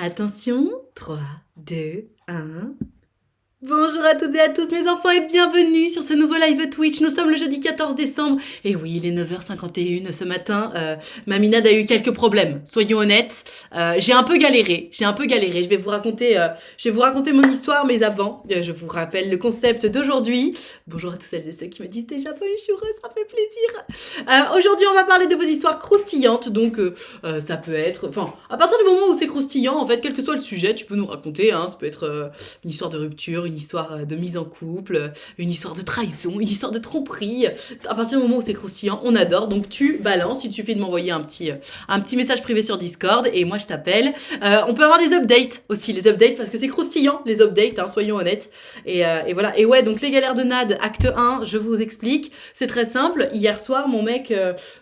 Attention, 3, 2, 1. Bonjour à toutes et à tous mes enfants et bienvenue sur ce nouveau live Twitch. Nous sommes le jeudi 14 décembre et oui, il est 9h51 ce matin. Maminade a eu quelques problèmes, soyons honnêtes. J'ai un peu galéré. Je vais vous raconter mon histoire, mais avant, je vous rappelle le concept d'aujourd'hui. Bonjour à tous celles et ceux qui me disent déjà bonjour, ça fait plaisir. Aujourd'hui, on va parler de vos histoires croustillantes. Donc, ça peut être... Enfin, à partir du moment où c'est croustillant, en fait, quel que soit le sujet, tu peux nous raconter. Hein, ça peut être une histoire de rupture, une histoire de mise en couple, une histoire de trahison, une histoire de tromperie. À partir du moment où c'est croustillant, on adore. Donc tu balances, il suffit de m'envoyer un petit message privé sur Discord et moi je t'appelle. On peut avoir des updates aussi, les updates parce que c'est croustillant les updates, hein, soyons honnêtes. Et voilà. Et ouais, donc les galères de Nad, acte 1, je vous explique. C'est très simple. Hier soir, mon mec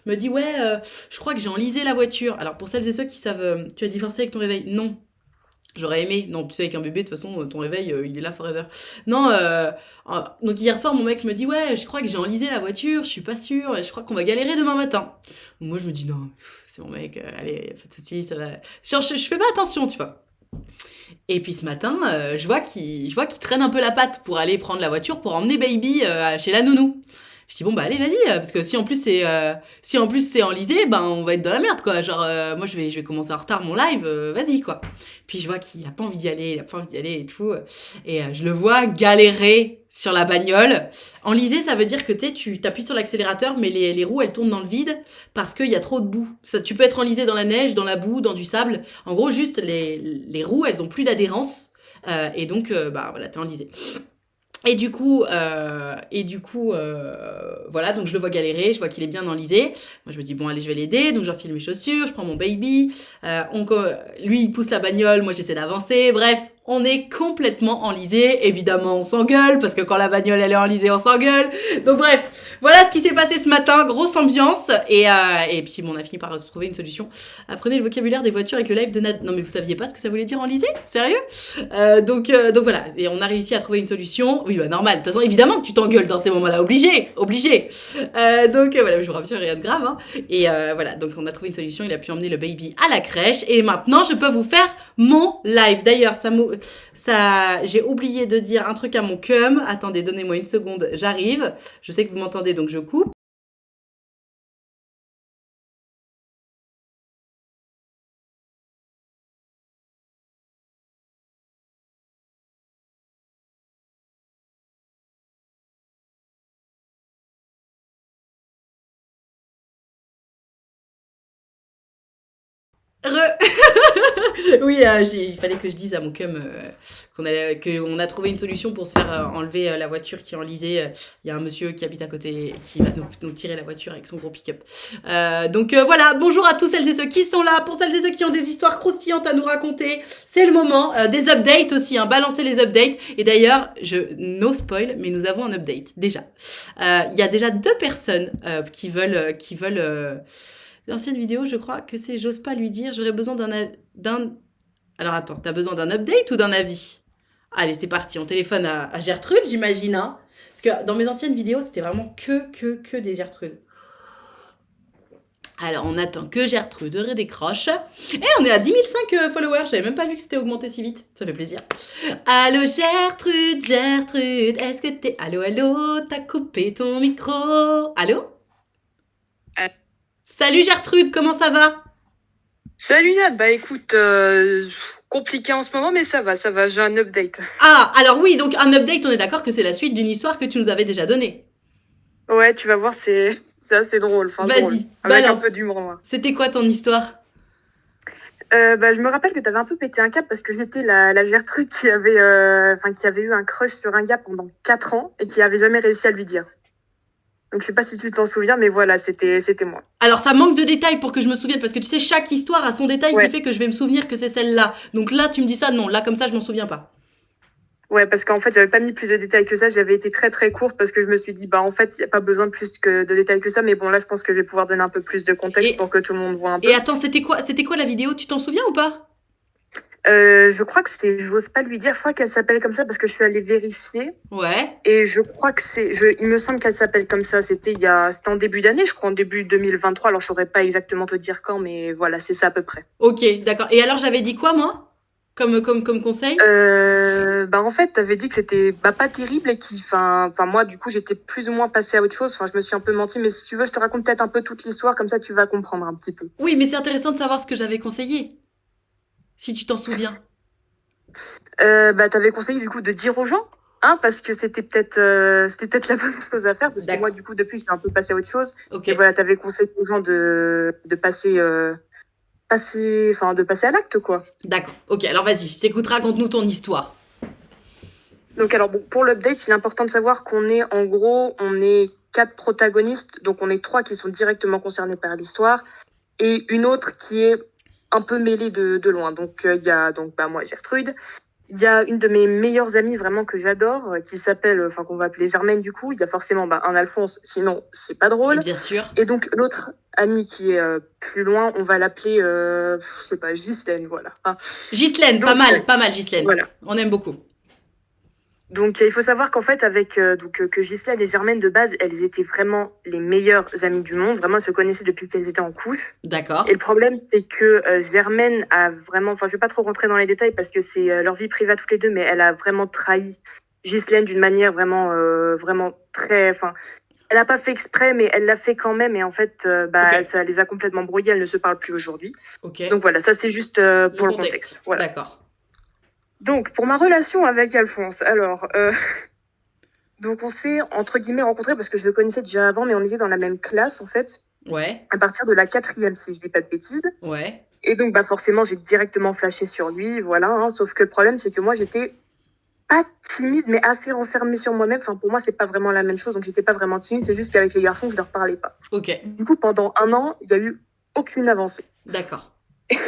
me dit ouais, je crois que j'ai enlisé la voiture. Alors pour celles et ceux qui savent, tu as divorcé avec ton réveil? Non. J'aurais aimé. Non, tu sais, avec un bébé, de toute façon, ton réveil, il est là forever. Non, donc hier soir, mon mec me dit, ouais, je crois que j'ai enlisé la voiture, je suis pas sûre, et je crois qu'on va galérer demain matin. Donc moi, je me dis, non, c'est mon mec, allez, pas de soucis, ça va. Genre, je fais pas attention, tu vois. Et puis ce matin, je vois qu'il traîne un peu la patte pour aller prendre la voiture pour emmener baby chez la nounou. Je dis bon bah allez vas-y parce que si en plus c'est enlisé, ben on va être dans la merde quoi. Genre moi je vais commencer en retard mon live, vas-y quoi. Puis je vois qu'il a pas envie d'y aller, et tout et je le vois galérer sur la bagnole. Enlisé ça veut dire que tu t'appuies sur l'accélérateur mais les roues elles tournent dans le vide parce qu'il y a trop de boue. Ça, tu peux être enlisé dans la neige, dans la boue, dans du sable. En gros juste les roues elles ont plus d'adhérence et donc bah voilà t'es enlisé. Et du coup, voilà, donc je le vois galérer, je vois qu'il est bien enlisé. Moi, je me dis, bon, allez, je vais l'aider. Donc, j'enfile mes chaussures, je prends mon baby. Lui, il pousse la bagnole, moi, j'essaie d'avancer. Bref, on est complètement enlisé. Évidemment, on s'engueule, parce que quand la bagnole, elle est enlisée, on s'engueule. Donc, bref, voilà ce qui s'est passé ce matin. Grosse ambiance. Et puis, bon, on a fini par se trouver une solution. Apprenez le vocabulaire des voitures avec le live de Nad. Non, mais vous saviez pas ce que ça voulait dire enlisé? Sérieux? Donc voilà. Et on a réussi à trouver une solution. Oui, bah normal. De toute façon, évidemment que tu t'engueules dans ces moments-là. Obligé. Donc voilà, je vous rassure, rien de grave. Hein. Et voilà, donc on a trouvé une solution. Il a pu emmener le baby à la crèche. Et maintenant, je peux vous faire mon live. D'ailleurs, j'ai oublié de dire un truc à mon cum. Attendez, donnez-moi une seconde. J'arrive. Je sais que vous m'entendez, donc je coupe. Oui, il fallait que je dise à mon cum qu'on a trouvé une solution pour se faire enlever la voiture qui est enlisée. Il y a un monsieur qui habite à côté qui va nous tirer la voiture avec son gros pick-up. Donc voilà, bonjour à tous celles et ceux qui sont là. Pour celles et ceux qui ont des histoires croustillantes à nous raconter, c'est le moment. Des updates aussi, hein, balancez les updates. Et d'ailleurs, no spoil, mais nous avons un update déjà. Il y a déjà 2 personnes qui veulent l'ancienne vidéo, je crois que c'est j'ose pas lui dire, j'aurais besoin d'un... Alors attends, t'as besoin d'un update ou d'un avis? Allez, c'est parti, on téléphone à Gertrude, j'imagine, hein. Parce que dans mes anciennes vidéos, c'était vraiment que des Gertrudes. Alors, on attend que Gertrude redécroche. Et on est à 10 005 followers. J'avais même pas vu que c'était augmenté si vite. Ça fait plaisir. Allô, Gertrude, est-ce que t'es... Allô, t'as coupé ton micro? Allô? Salut Gertrude, comment ça va? Salut Nad, bah écoute, compliqué en ce moment, mais ça va, j'ai un update. Ah, alors oui, donc un update, on est d'accord que c'est la suite d'une histoire que tu nous avais déjà donnée. Ouais, tu vas voir, c'est assez drôle. Enfin, Vas-y, drôle, avec balance. un peu d'humour, moi. C'était quoi ton histoire? Bah, je me rappelle que t'avais un peu pété un câble parce que j'étais la Gertrude qui avait eu un crush sur un gars pendant 4 ans et qui avait jamais réussi à lui dire. Donc je sais pas si tu t'en souviens, mais voilà, c'était moi. Alors ça manque de détails pour que je me souvienne, parce que tu sais, chaque histoire a son détail Ouais. qui fait que je vais me souvenir que c'est celle-là. Donc là, tu me dis ça, non, là comme ça, je m'en souviens pas. Ouais, parce qu'en fait, j'avais pas mis plus de détails que ça. J'avais été très très courte parce que je me suis dit, bah en fait, il y a pas besoin de plus de détails que ça. Mais bon, là, je pense que je vais pouvoir donner un peu plus de contexte pour que tout le monde voit un peu. Et attends, c'était quoi la vidéo? Tu t'en souviens ou pas? Je crois que j'ose pas lui dire, je crois qu'elle s'appelle comme ça parce que je suis allée vérifier. Ouais. Et je crois que il me semble qu'elle s'appelle comme ça. C'était en début d'année, je crois, en début 2023. Alors, je saurais pas exactement te dire quand, mais voilà, c'est ça à peu près. Ok, d'accord. Et alors, j'avais dit quoi, moi? comme conseil? Bah, en fait, tu avais dit que c'était bah, pas terrible et enfin, moi, du coup, j'étais plus ou moins passée à autre chose. Enfin, je me suis un peu menti, mais si tu veux, je te raconte peut-être un peu toute l'histoire, comme ça, tu vas comprendre un petit peu. Oui, mais c'est intéressant de savoir ce que j'avais conseillé, si tu t'en souviens. Bah, tu avais conseillé, du coup, de dire aux gens, hein, parce que c'était peut-être la bonne chose à faire, parce que moi, D'accord. du coup, depuis, j'étais un peu passée à autre chose. Ok. Et voilà, tu avais conseillé aux gens de enfin, de passer à l'acte, quoi. D'accord. Ok, alors vas-y, je t'écoute, raconte-nous ton histoire. Donc alors bon, pour l'update, il est important de savoir on est 4 protagonistes, donc on est 3 qui sont directement concernés par l'histoire et une autre qui est un peu mêlée de loin. Donc il y a donc bah, moi Gertrude, il y a une de mes meilleures amies vraiment que j'adore, qui s'appelle, enfin qu'on va appeler Germaine du coup. Il y a forcément bah, un Alphonse, sinon c'est pas Et drôle. bien sûr. Et donc l'autre amie qui est plus loin, on va l'appeler, je sais pas, Ghislaine, voilà. Hein. Ghislaine, Donc pas mal, Ghislaine. voilà. On aime beaucoup. Donc, il faut savoir qu'en fait, que Ghislaine et Germaine, de base, elles étaient vraiment les meilleures amies du monde. Vraiment, elles se connaissaient depuis qu'elles étaient en couche. Et le D'accord. problème, c'est que Germaine a vraiment... Enfin, je vais pas trop rentrer dans les détails parce que c'est leur vie privée à toutes les deux, mais elle a vraiment trahi Ghislaine d'une manière vraiment très... Enfin, elle n'a pas fait exprès, mais elle l'a fait quand même. Et en fait, Ok. bah, ça les a complètement brouillées. Elles ne se parlent plus aujourd'hui. Ok. Donc voilà, ça c'est juste Le pour le contexte. contexte. Voilà. D'accord. Donc, pour ma relation avec Alphonse, alors... Donc on s'est entre guillemets rencontrés parce que je le connaissais déjà avant, mais on était dans la même classe en fait, Ouais. à partir de la quatrième si je dis pas de bêtises. Ouais. Et donc bah forcément j'ai directement flashé sur lui, voilà. Hein. Sauf que le problème c'est que moi j'étais pas timide mais assez renfermée sur moi-même. Enfin pour moi c'est pas vraiment la même chose, donc j'étais pas vraiment timide, c'est juste qu'avec les garçons je leur parlais pas. Ok. Du coup pendant un an il y a eu aucune avancée. D'accord.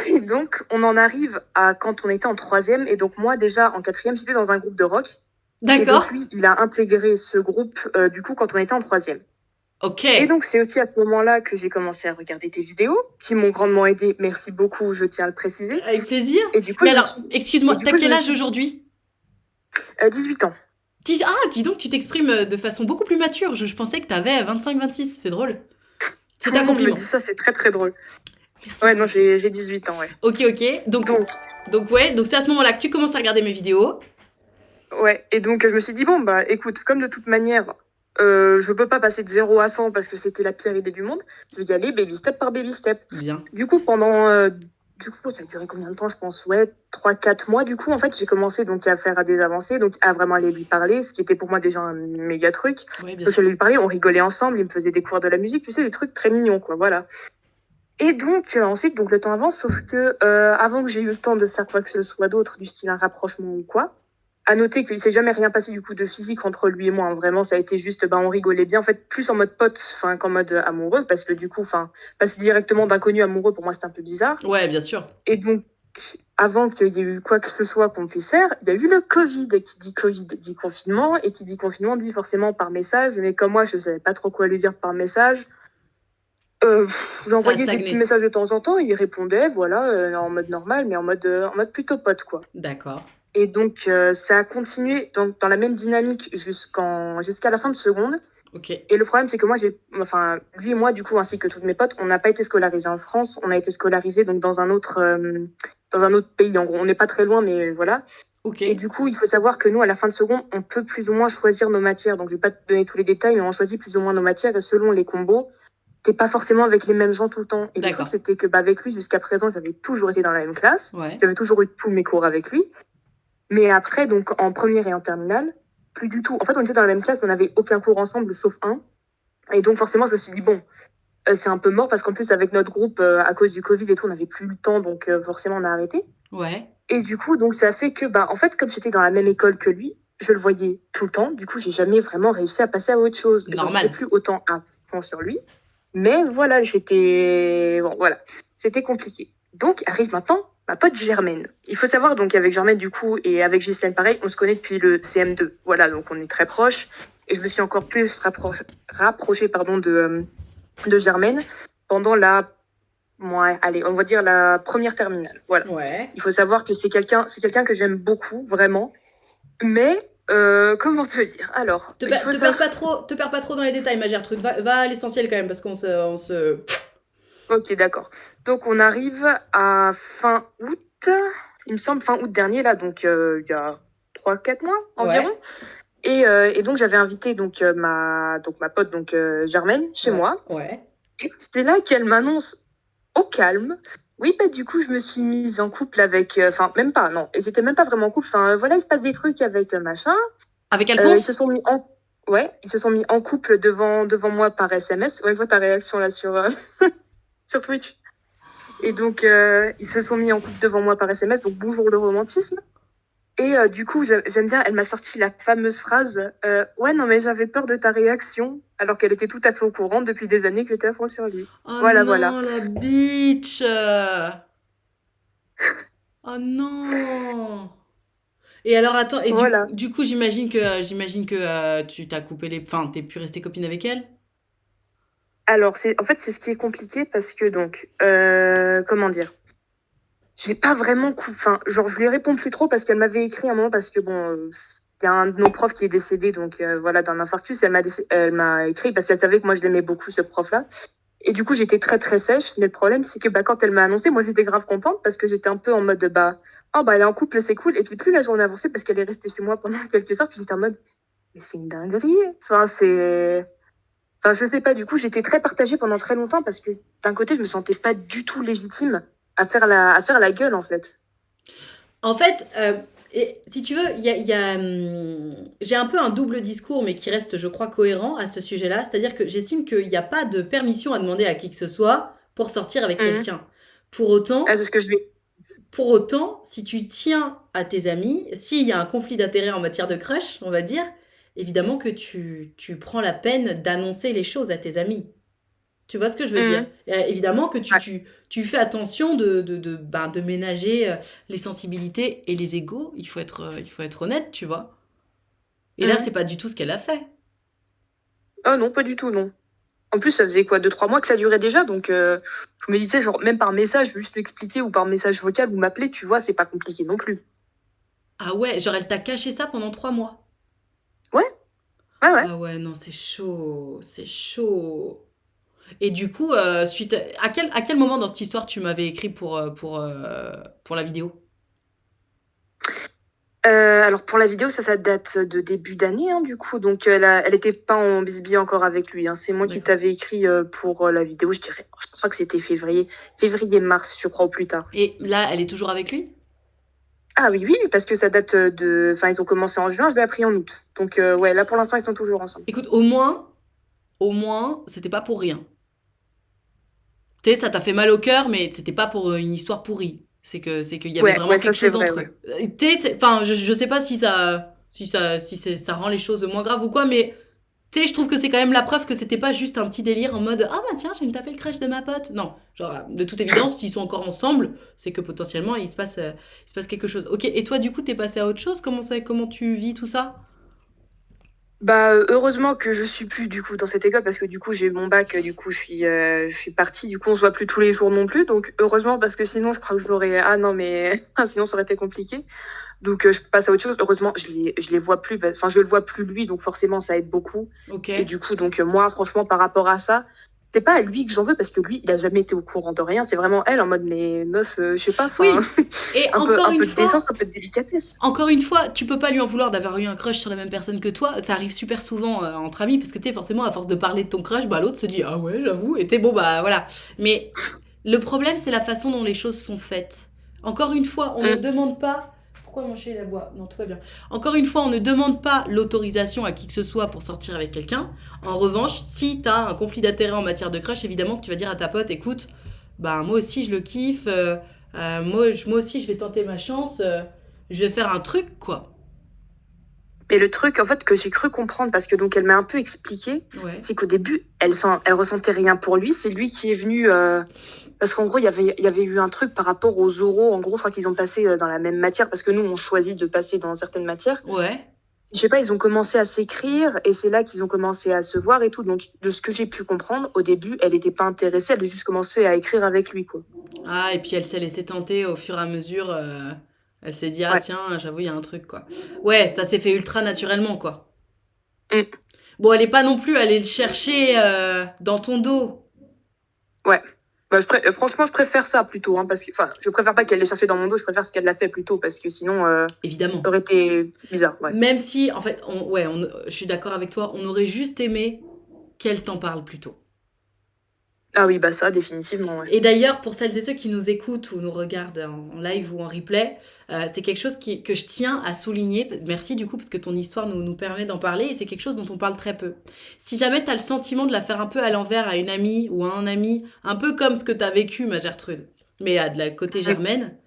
Et donc on en arrive à quand on était en troisième et donc moi déjà en quatrième j'étais dans un groupe de rock. Et donc D'accord. lui, il a intégré ce groupe du coup quand on était en troisième. Ok. Et donc c'est aussi à ce moment-là que j'ai commencé à regarder tes vidéos, qui m'ont grandement aidé. Merci beaucoup, je tiens à le préciser. Avec plaisir. Et du coup Mais je me alors, suis, excuse-moi, et du t'as coup je quel me âge suis aujourd'hui? 18 ans. Ah, dis donc, tu t'exprimes de façon beaucoup plus mature. Je pensais que t'avais 25-26. C'est drôle. Tout C'est le un monde me dit compliment. ça, c'est très très drôle. Merci Ouais, pour non, le titre. j'ai 18 ans, ouais. Ok, ok. Donc, Donc c'est à ce moment-là que tu commences à regarder mes vidéos. ouais. Et donc je me suis dit, bon, bah écoute, comme de toute manière, je peux pas passer de 0 à 100 parce que c'était la pire idée du monde. Je vais y aller baby step par baby step. Bien. Du coup, du coup, ça a duré combien de temps? Je pense, ouais, 3 4 mois. Du coup, en fait, j'ai commencé donc à faire des avancées, donc à vraiment aller lui parler, ce qui était pour moi déjà un méga truc. Ouais, bien Donc, sûr. j'allais lui parler, on rigolait ensemble, il me faisait découvrir de la musique, tu sais, des trucs très mignons, quoi, voilà. Et donc, ensuite, donc le temps avance, sauf que avant que j'ai eu le temps de faire quoi que ce soit d'autre, du style un rapprochement ou quoi, à noter qu'il s'est jamais rien passé du coup de physique entre lui et moi. Hein. Vraiment, ça a été juste, bah, on rigolait bien. En fait, plus en mode pote, enfin, qu'en mode amoureux, parce que du coup, enfin, passer directement d'inconnu amoureux pour moi, c'était un peu bizarre. Ouais, bien sûr. Et donc, avant qu'il y ait eu quoi que ce soit qu'on puisse faire, il y a eu le Covid. Et qui dit Covid dit confinement, et qui dit confinement dit forcément par message. Mais comme moi, je savais pas trop quoi lui dire par message. Ça a J'envoyais des petits stagné. messages de temps en temps, il répondait, voilà, en mode normal, mais en mode plutôt pote, quoi. D'accord. Et donc, ça a continué dans la même dynamique jusqu'à la fin de seconde. Ok. Et le problème, c'est que enfin, lui et moi, du coup, ainsi que toutes mes potes, on n'a pas été scolarisés en France, on a été scolarisés donc dans un autre pays. En gros, on n'est pas très loin, mais voilà. Ok. Et du coup, il faut savoir que nous, à la fin de seconde, on peut plus ou moins choisir nos matières. Donc, je vais pas te donner tous les détails, mais on choisit plus ou moins nos matières et selon les combos, t'es pas forcément avec les mêmes gens tout le temps. Et le truc, D'accord. c'était que, bah, avec lui, jusqu'à présent, j'avais toujours été dans la même classe. Ouais. J'avais toujours eu tous mes cours avec lui. Mais après, donc, en première et en terminale, plus du tout. En fait, on était dans la même classe, mais on n'avait aucun cours ensemble, sauf un. Et donc, forcément, je me suis dit, bon, c'est un peu mort parce qu'en plus, avec notre groupe, à cause du Covid et tout, on n'avait plus le temps, donc forcément, on a arrêté. Ouais. Et du coup, donc, ça fait que, bah, en fait, comme j'étais dans la même école que lui, je le voyais tout le temps. Du coup, j'ai jamais vraiment réussi à passer à autre chose. J'en faisais Normal. plus autant à fond sur lui. Mais voilà, bon, voilà, c'était compliqué. Donc, arrive maintenant ma pote Germaine. Il faut savoir, donc, avec Germaine, du coup, et avec Ghislaine, pareil, on se connaît depuis le CM2. Voilà, donc, on est très proches. Et je me suis encore plus rapprochée, pardon, de Germaine pendant allez, on va dire la première terminale. Voilà. Ouais. Il faut savoir que c'est quelqu'un que j'aime beaucoup, vraiment. Mais, comment te dire? Alors, Te, il per- faut te savoir... perds pas trop dans les détails, ma Gertrude. Va à l'essentiel quand même, parce qu'on se... Ok, d'accord. Donc, on arrive à fin août. il me semble, fin août dernier, là, donc il y a 3-4 mois environ. Ouais, Et donc, j'avais invité ma pote, Germaine, chez ouais, moi. ouais. Et c'était là qu'elle m'annonce au calme. Oui, bah, du coup, je me suis mise en couple avec. Enfin, même pas, non. Ils étaient même pas vraiment en couple. Enfin, voilà, il se passe des trucs avec machin. Avec Ils se Alphonse? sont mis en. Ouais, ils se sont mis en couple devant moi par SMS. Ouais, je vois ta réaction là sur Twitch. Et donc, ils se sont mis en couple devant moi par SMS. Donc, bonjour le romantisme. Et du coup, j'aime bien, elle m'a sorti la fameuse phrase ouais, non, mais j'avais peur de ta réaction, alors qu'elle était tout à fait au courant depuis des années que j'étais à fond sur lui. Oh Voilà, voilà. non, la bitch! Oh non! Et alors attends, et Voilà. du coup j'imagine que tu t'as coupé les, enfin t'es plus restée copine avec elle? Alors, en fait, c'est ce qui est compliqué parce que, comment dire? J'ai pas vraiment enfin, genre, je lui réponds plus trop parce qu'elle m'avait écrit à un moment parce que, bon, il y a un de nos profs qui est décédé, donc voilà, d'un infarctus. Elle m'a écrit parce qu'elle savait que moi, je l'aimais beaucoup, ce prof-là. Et du coup, j'étais très, très sèche. Mais le problème, c'est que quand elle m'a annoncé, moi, j'étais grave contente parce que j'étais un peu en mode, oh, bah, elle est en couple, c'est cool. Et puis, plus la journée avançait parce qu'elle est restée chez moi pendant quelques heures, puis j'étais en mode, mais c'est une dinguerie. Enfin, Enfin, je sais pas, du coup, j'étais très partagée pendant très longtemps parce que d'un côté, je me sentais pas du tout légitime à faire la gueule, en fait. En fait, et, si tu veux, j'ai un peu un double discours, mais qui reste, je crois, cohérent à ce sujet-là. C'est-à-dire que j'estime qu'il n'y a pas de permission à demander à qui que ce soit pour sortir avec Mhm. quelqu'un. Pour autant, C'est ce que je vais. Pour autant, si tu tiens à tes amis, s'il y a un conflit d'intérêt en matière de crush, on va dire, évidemment que tu prends la peine d'annoncer les choses à tes amis. Tu vois ce que je veux dire? Mhm. Évidemment que Ouais. tu fais attention de ménager les sensibilités et les égos. Il faut être honnête, tu vois. Et là, Mhm. c'est pas du tout ce qu'elle a fait. Oh non, pas du tout, non. En plus, ça faisait quoi, 2-3 mois que ça durait déjà, donc je me disais, genre, même par message, juste l'expliquer ou par message vocal ou m'appeler, tu vois, c'est pas compliqué non plus. Ah ouais, genre elle t'a caché ça pendant 3 mois. Ouais, ouais, ouais. Ah ouais, non, c'est chaud, c'est chaud. Et du coup, à quel moment dans cette histoire tu m'avais écrit pour la vidéo? Alors pour la vidéo, ça date de début d'année, hein, du coup, donc elle était pas en bisbille encore avec lui, hein. C'est moi qui D'accord. t'avais écrit pour la vidéo, je dirais. Je crois que c'était février-mars, je crois, au plus tard. Et là, elle est toujours avec lui? Ah oui, oui, parce que ça date enfin, ils ont commencé en juin, je l'ai appris en août. Donc ouais, là pour l'instant, ils sont toujours ensemble. Écoute, au moins, c'était pas pour rien. Tu sais, ça t'a fait mal au cœur, mais c'était pas pour une histoire pourrie. C'est qu'il y avait Ouais, vraiment ouais, ça quelque c'est chose vrai, entre ouais. eux. Tu sais, enfin, je sais pas ça rend les choses moins graves ou quoi, mais tu sais, je trouve que c'est quand même la preuve que c'était pas juste un petit délire en mode ah bah tiens, j'ai me taper le crush de ma pote. Non, genre de toute évidence, s'ils sont encore ensemble, c'est que potentiellement il se passe quelque chose. Ok, et toi du coup, t'es passé à autre chose? Comment tu vis tout ça? Bah heureusement que je suis plus du coup dans cette école parce que du coup j'ai eu mon bac, du coup je suis partie, du coup on se voit plus tous les jours non plus, donc heureusement parce que sinon je crois que j'aurais ah non mais sinon ça aurait été compliqué. Donc je passe à autre chose. Heureusement je les vois plus, enfin je le vois plus lui, donc forcément ça aide beaucoup. Ok. Et du coup donc moi franchement par rapport à ça, c'est pas à lui que j'en veux parce que lui il a jamais été au courant de rien, c'est vraiment elle en mode mais meuf je sais pas, enfin Oui. Et un peu de décence, un peu de délicatesse. encore une fois, tu peux pas lui en vouloir d'avoir eu un crush sur la même personne que toi. Ça arrive super souvent entre amis parce que tu sais, forcément, à force de parler de ton crush, bah l'autre se dit ah ouais, j'avoue. Et t'es bon, bah voilà. Mais le problème, c'est la façon dont les choses sont faites. Encore une fois, on ne Mm. demande pas. Pourquoi mon chat il aboie? Non, tout va bien. Encore une fois, on ne demande pas l'autorisation à qui que ce soit pour sortir avec quelqu'un. En revanche, si t'as un conflit d'intérêt en matière de crush, évidemment que tu vas dire à ta pote, écoute, bah moi aussi je le kiffe. Moi aussi je vais tenter ma chance. Je vais faire un truc, quoi. Mais le truc, en fait, que j'ai cru comprendre, parce que donc elle m'a un peu expliqué, Ouais. c'est qu'au début, elle ressentait rien pour lui. C'est lui qui est venu, parce qu'en gros, il y avait eu un truc par rapport aux oraux. En gros, je crois qu'ils ont passé dans la même matière, parce que nous, on choisit de passer dans certaines matières. Ouais. Je sais pas, ils ont commencé à s'écrire, et c'est là qu'ils ont commencé à se voir et tout. Donc, de ce que j'ai pu comprendre, au début, elle n'était pas intéressée, elle a juste commencé à écrire avec lui, quoi. Ah, et puis elle s'est laissée tenter au fur et à mesure. Elle s'est dit, ah Ouais. tiens, j'avoue, il y a un truc, quoi. Ouais, ça s'est fait ultra naturellement, quoi. Mm. Bon, elle est pas non plus allée le chercher dans ton dos. Ouais. Bah, franchement, je préfère ça plutôt, hein, parce que, enfin, je préfère pas qu'elle l'ait cherché dans mon dos, je préfère ce qu'elle l'a fait plutôt, parce que sinon, ça Évidemment. aurait été bizarre, ouais. Même si, en fait, je suis d'accord avec toi, on aurait juste aimé qu'elle t'en parle plus tôt. Ah oui, bah ça, définitivement, ouais. Et d'ailleurs, pour celles et ceux qui nous écoutent ou nous regardent en live ou en replay, c'est quelque chose que je tiens à souligner. Merci du coup, parce que ton histoire nous permet d'en parler et c'est quelque chose dont on parle très peu. Si jamais tu as le sentiment de la faire un peu à l'envers à une amie ou à un ami, un peu comme ce que tu as vécu, ma Gertrude, mais de la côté Mm. Germaine,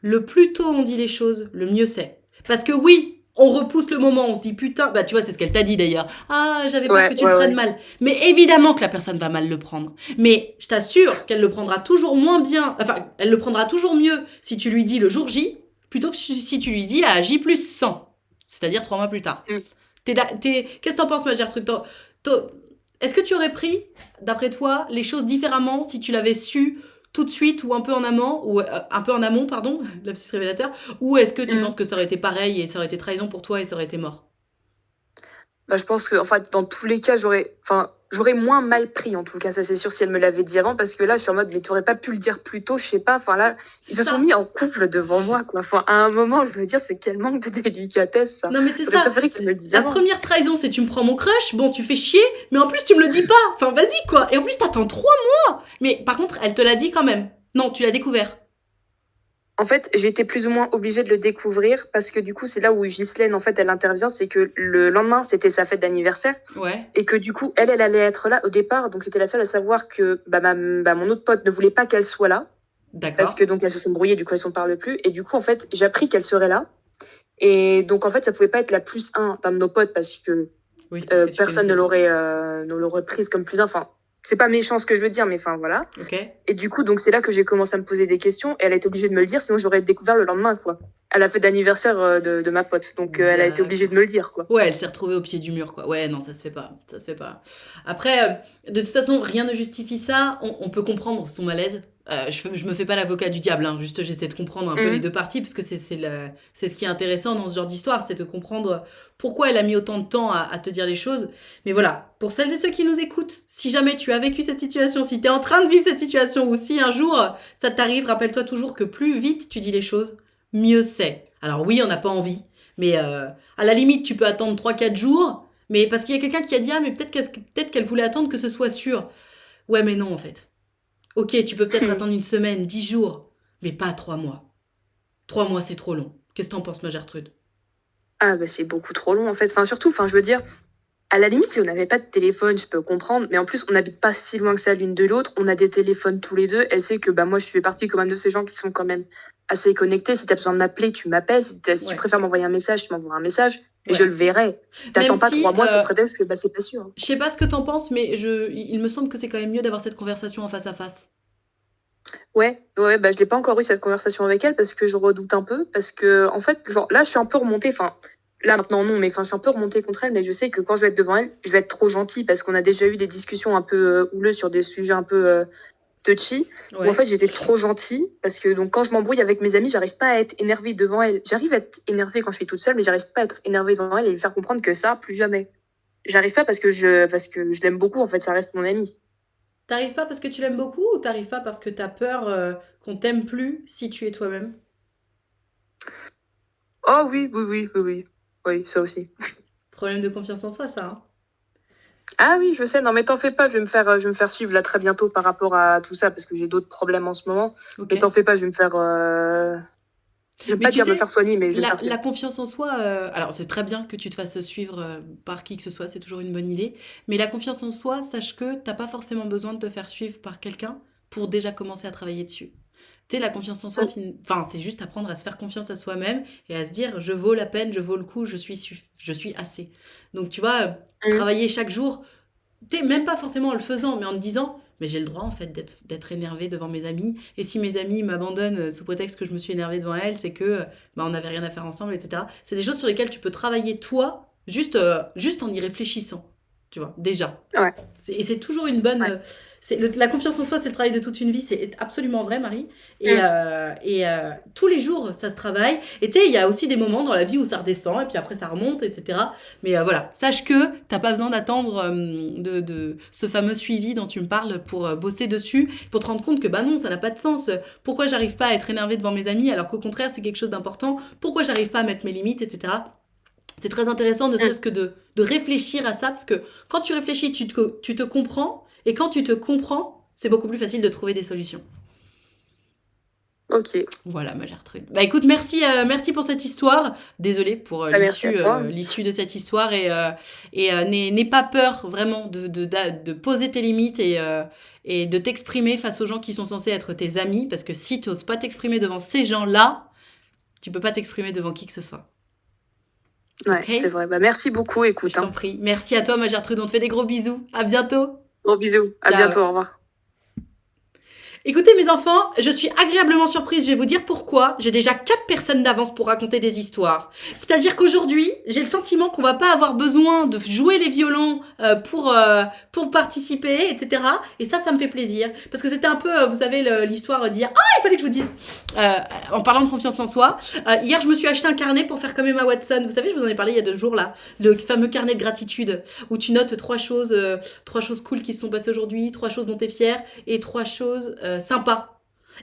le plus tôt on dit les choses, le mieux c'est. Parce que oui, on repousse le moment, on se dit putain, bah tu vois, c'est ce qu'elle t'a dit d'ailleurs. Ah, j'avais peur que Ouais, tu le ouais, prennes ouais. mal. Mais évidemment que la personne va mal le prendre. Mais je t'assure qu'elle le prendra toujours moins bien, enfin, elle le prendra toujours mieux si tu lui dis le jour J, plutôt que si tu lui dis à J plus 100, c'est-à-dire 3 mois plus tard. Mm. Qu'est-ce que t'en penses, ma Gertrude? Est-ce que tu aurais pris, d'après toi, les choses différemment si tu l'avais su tout de suite ou un peu en amont, un peu en amont, pardon, lapsus révélateur, ou est-ce que tu penses Mm. que ça aurait été pareil et ça aurait été trahison pour toi et ça aurait été mort? Bah, je pense que, en fait, dans tous les cas, j'aurais moins mal pris, en tout cas, ça c'est sûr, si elle me l'avait dit avant, parce que là, je suis en mode, mais tu aurais pas pu le dire plus tôt, je sais pas, enfin là, C'est ils se sont ça. mis en couple devant moi, quoi. Enfin, à un moment, je veux dire, c'est quel manque de délicatesse, ça. Non mais c'est J'aurais ça. préféré qu'elle me le dise La avant. première trahison, c'est tu me prends mon crush, bon tu fais chier, mais en plus tu me le dis pas. Enfin vas-y quoi. Et en plus t'attends 3 mois. Mais par contre, elle te l'a dit quand même. Non, tu l'as découvert. En fait, j'ai été plus ou moins obligée de le découvrir, parce que du coup, c'est là où Ghislaine, en fait, elle intervient, c'est que le lendemain, c'était sa fête d'anniversaire. Ouais, Et que du coup, elle allait être là au départ. Donc, c'était la seule à savoir que mon autre pote ne voulait pas qu'elle soit là. Parce d'accord. que donc, elles se sont brouillées, du coup, elles ne se parlent plus. Et du coup, en fait, j'ai appris qu'elle serait là. Et donc, en fait, ça pouvait pas être la plus un d'un de nos potes parce que Oui, parce que tu personne connaissais tout. ne l'aurait prise comme plus un. Enfin, c'est pas méchant ce que je veux dire, mais enfin, voilà. Ok. Et du coup, donc, c'est là que j'ai commencé à me poser des questions. Et elle a été obligée de me le dire, sinon j'aurais découvert le lendemain, quoi. À la fête d'anniversaire de ma pote. Donc, elle a été obligée de D'accord. me le dire, quoi. Ouais, elle s'est retrouvée au pied du mur, quoi. Ouais, non, ça se fait pas. Ça se fait pas. Après, de toute façon, rien ne justifie ça. On peut comprendre son malaise. Je me fais pas l'avocat du diable, hein. Juste j'essaie de comprendre un peu les Mhm. deux parties, parce que c'est ce qui est intéressant dans ce genre d'histoire, c'est de comprendre pourquoi elle a mis autant de temps à te dire les choses. Mais voilà, pour celles et ceux qui nous écoutent, si jamais tu as vécu cette situation, si tu es en train de vivre cette situation, ou si un jour ça t'arrive, rappelle-toi toujours que plus vite tu dis les choses, mieux c'est. Alors oui, on n'a pas envie, mais à la limite, tu peux attendre 3 4 jours, mais parce qu'il y a quelqu'un qui a dit ah, mais peut-être qu'elle voulait attendre que ce soit sûr. Ouais, mais non, en fait. Ok, tu peux peut-être attendre une semaine, 10 jours, mais pas 3 mois. 3 mois, c'est trop long. Qu'est-ce que t'en penses, ma Gertrude? Ah, bah, c'est beaucoup trop long, en fait. Enfin, surtout, enfin, je veux dire, à la limite, si on n'avait pas de téléphone, je peux comprendre. Mais en plus, on n'habite pas si loin que ça l'une de l'autre. On a des téléphones tous les deux. Elle sait que bah, moi, je fais partie quand même de ces gens qui sont quand même assez connectés. Si tu as besoin de m'appeler, tu m'appelles. Si tu Ouais, préfères m'envoyer un message, tu m'envoies un message. Et je ouais. le verrai. Même T'attends pas si, 3 mois sous prétexte que bah, c'est pas sûr, hein. je sais pas ce que t'en penses, mais il me semble que c'est quand même mieux d'avoir cette conversation en face à face. Ouais, ouais, bah, je n'ai pas encore eu cette conversation avec elle parce que je redoute un peu. Parce que, en fait, genre, là, je suis un peu remontée. Enfin, là, maintenant, non, mais enfin, je suis un peu remontée contre elle. Mais je sais que quand je vais être devant elle, je vais être trop gentille parce qu'on a déjà eu des discussions un peu houleuses sur des sujets un peu touchy. Où en Ouais. fait, j'étais trop gentille parce que, donc, quand je m'embrouille avec mes amis, j'arrive pas à être énervée devant elle. J'arrive à être énervée quand je suis toute seule, mais j'arrive pas à être énervée devant elle et lui faire comprendre que ça, plus jamais. J'arrive pas parce que je l'aime beaucoup. En fait, ça reste mon amie. T'arrives pas parce que tu l'aimes beaucoup ou t'arrives pas parce que t'as peur qu'on t'aime plus si tu es toi-même? Oh oui, oui, oui, oui, oui. Oui, ça aussi. Problème de confiance en soi, ça, hein. Ah oui, je sais, non mais t'en fais pas, je vais me faire suivre là très bientôt par rapport à tout ça parce que j'ai d'autres problèmes en ce moment. Ok. Mais t'en fais pas, je vais me faire, je vais Mais pas tu dire me sais, faire soigner, mais je vais me faire la suivre. confiance en soi, alors c'est très bien que tu te fasses suivre par qui que ce soit, c'est toujours une bonne idée. Mais la confiance en soi, sache que t'as pas forcément besoin de te faire suivre par quelqu'un pour déjà commencer à travailler dessus. Tu sais, la confiance en soi, Mm, enfin, c'est juste apprendre à se faire confiance à soi-même et à se dire je vaux la peine, je vaux le coup, je suis assez. Donc tu vois, mm. travailler chaque jour, même pas forcément en le faisant, mais en te disant, mais j'ai le droit en fait d'être énervé devant mes amis. Et si mes amis m'abandonnent sous prétexte que je me suis énervée devant elles, c'est que bah, on n'avait rien à faire ensemble, etc. C'est des choses sur lesquelles tu peux travailler toi, juste en y réfléchissant. tu vois, déjà. Ouais. Et c'est toujours une bonne. Ouais. La confiance en soi, c'est le travail de toute une vie, c'est absolument vrai, Marie. Et, Mm. tous les jours, ça se travaille. Et tu sais, il y a aussi des moments dans la vie où ça redescend, et puis après ça remonte, etc. Mais voilà, sache que t'as pas besoin d'attendre de ce fameux suivi dont tu me parles pour bosser dessus, pour te rendre compte que bah non, ça n'a pas de sens. Pourquoi j'arrive pas à être énervée devant mes amis alors qu'au contraire, c'est quelque chose d'important? Pourquoi j'arrive pas à mettre mes limites, etc. C'est très intéressant, ne Mm. serait-ce que de réfléchir à ça, parce que quand tu réfléchis, tu te comprends, et quand tu te comprends, c'est beaucoup plus facile de trouver des solutions. Ok. Voilà, ma Gertrude. Bah écoute, merci pour cette histoire. Désolée pour Bah, merci à toi. l'issue de cette histoire, et n'aie pas peur vraiment de poser tes limites et de t'exprimer face aux gens qui sont censés être tes amis, parce que si tu n'oses pas t'exprimer devant ces gens-là, tu peux pas t'exprimer devant qui que ce soit. Ouais, Ok? c'est vrai. Bah, merci beaucoup, Je écoute. t'en prie. Merci à toi, ma Gertrude. On te fait des gros bisous. À bientôt. Gros bisous. À Ciao. bientôt. Au revoir. Écoutez mes enfants, je suis agréablement surprise, je vais vous dire pourquoi. J'ai déjà 4 personnes d'avance pour raconter des histoires. C'est-à-dire qu'aujourd'hui, j'ai le sentiment qu'on va pas avoir besoin de jouer les violons pour participer, etc. Et ça me fait plaisir. Parce que c'était un peu, vous savez, l'histoire d'hier. Ah, il fallait que je vous dise. En parlant de confiance en soi, hier je me suis acheté un carnet pour faire comme Emma Watson. Vous savez, je vous en ai parlé il y a 2 jours là. Le fameux carnet de gratitude où tu notes 3 choses cool qui se sont passées aujourd'hui, 3 choses dont tu es fier et 3 choses sympa.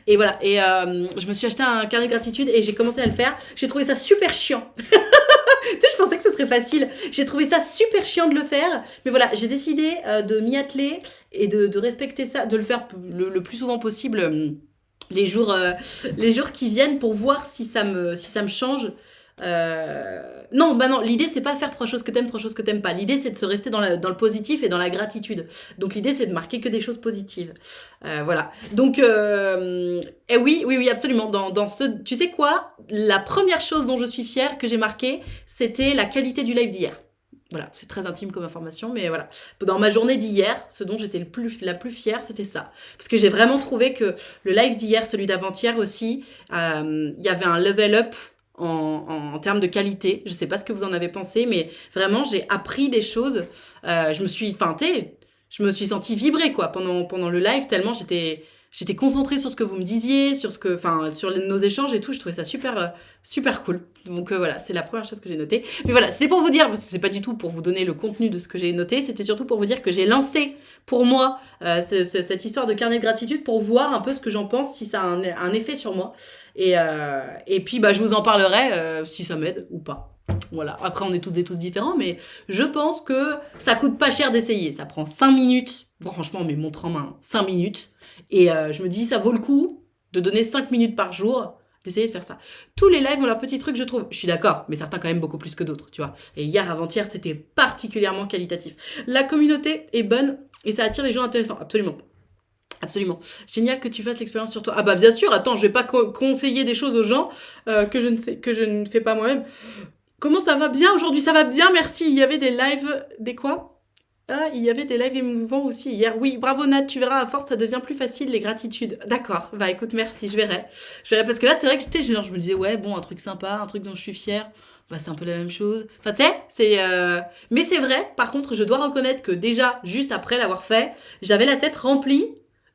Et voilà, et je me suis acheté un carnet de gratitude et j'ai commencé à le faire. J'ai trouvé ça super chiant. Tu sais, je pensais que ce serait facile. J'ai trouvé ça super chiant de le faire. Mais voilà, j'ai décidé de m'y atteler et de respecter ça, de le faire le plus souvent possible les jours qui viennent pour voir si ça me change. Non, l'idée c'est pas de faire 3 choses que t'aimes, 3 choses que t'aimes pas. L'idée c'est de se rester dans le positif et dans la gratitude. Donc l'idée c'est de marquer que des choses positives. Voilà. Donc, oui, absolument. Dans ce, tu sais quoi? La première chose dont je suis fière que j'ai marquée, c'était la qualité du live d'hier. Voilà, c'est très intime comme information, mais voilà. Dans ma journée d'hier, ce dont j'étais la plus fière, c'était ça. Parce que j'ai vraiment trouvé que le live d'hier, celui d'avant-hier aussi, il y avait un level up en termes de qualité. Je sais pas ce que vous en avez pensé, mais vraiment, j'ai appris des choses. Je me suis sentie vibrer, quoi, pendant le live, tellement j'étais concentrée sur ce que vous me disiez, sur nos échanges et tout. Je trouvais ça super cool. Donc voilà, c'est la première chose que j'ai notée. Mais voilà, c'était pour vous dire, parce que c'est pas du tout pour vous donner le contenu de ce que j'ai noté, c'était surtout pour vous dire que j'ai lancé pour moi cette histoire de carnet de gratitude pour voir un peu ce que j'en pense, si ça a un effet sur moi. Et puis je vous en parlerai si ça m'aide ou pas. Voilà. Après, on est toutes et tous différents, mais je pense que ça coûte pas cher d'essayer. Ça prend 5 minutes. Franchement, mais montre en main, 5 minutes. Et je me dis, ça vaut le coup de donner 5 minutes par jour, d'essayer de faire ça. Tous les lives ont leurs petits trucs, je trouve. Je suis d'accord, mais certains quand même beaucoup plus que d'autres, tu vois. Et hier, avant-hier, c'était particulièrement qualitatif. La communauté est bonne et ça attire les gens intéressants, absolument. Absolument. Génial que tu fasses l'expérience sur toi. Ah bah bien sûr, attends, je vais pas conseiller des choses aux gens que je ne fais pas moi-même. Comment ça va bien aujourd'hui? Ça va bien, merci. Il y avait des lives, des quoi? Ah, il y avait des lives émouvants aussi hier. Oui, bravo Nat, tu verras, à force, ça devient plus facile, les gratitudes. D'accord, bah écoute, merci, je verrai. Parce que là, c'est vrai que je me disais, ouais, bon, un truc sympa, un truc dont je suis fière, bah c'est un peu la même chose. Enfin, tu sais, mais c'est vrai, par contre, je dois reconnaître que déjà, juste après l'avoir fait, j'avais la tête remplie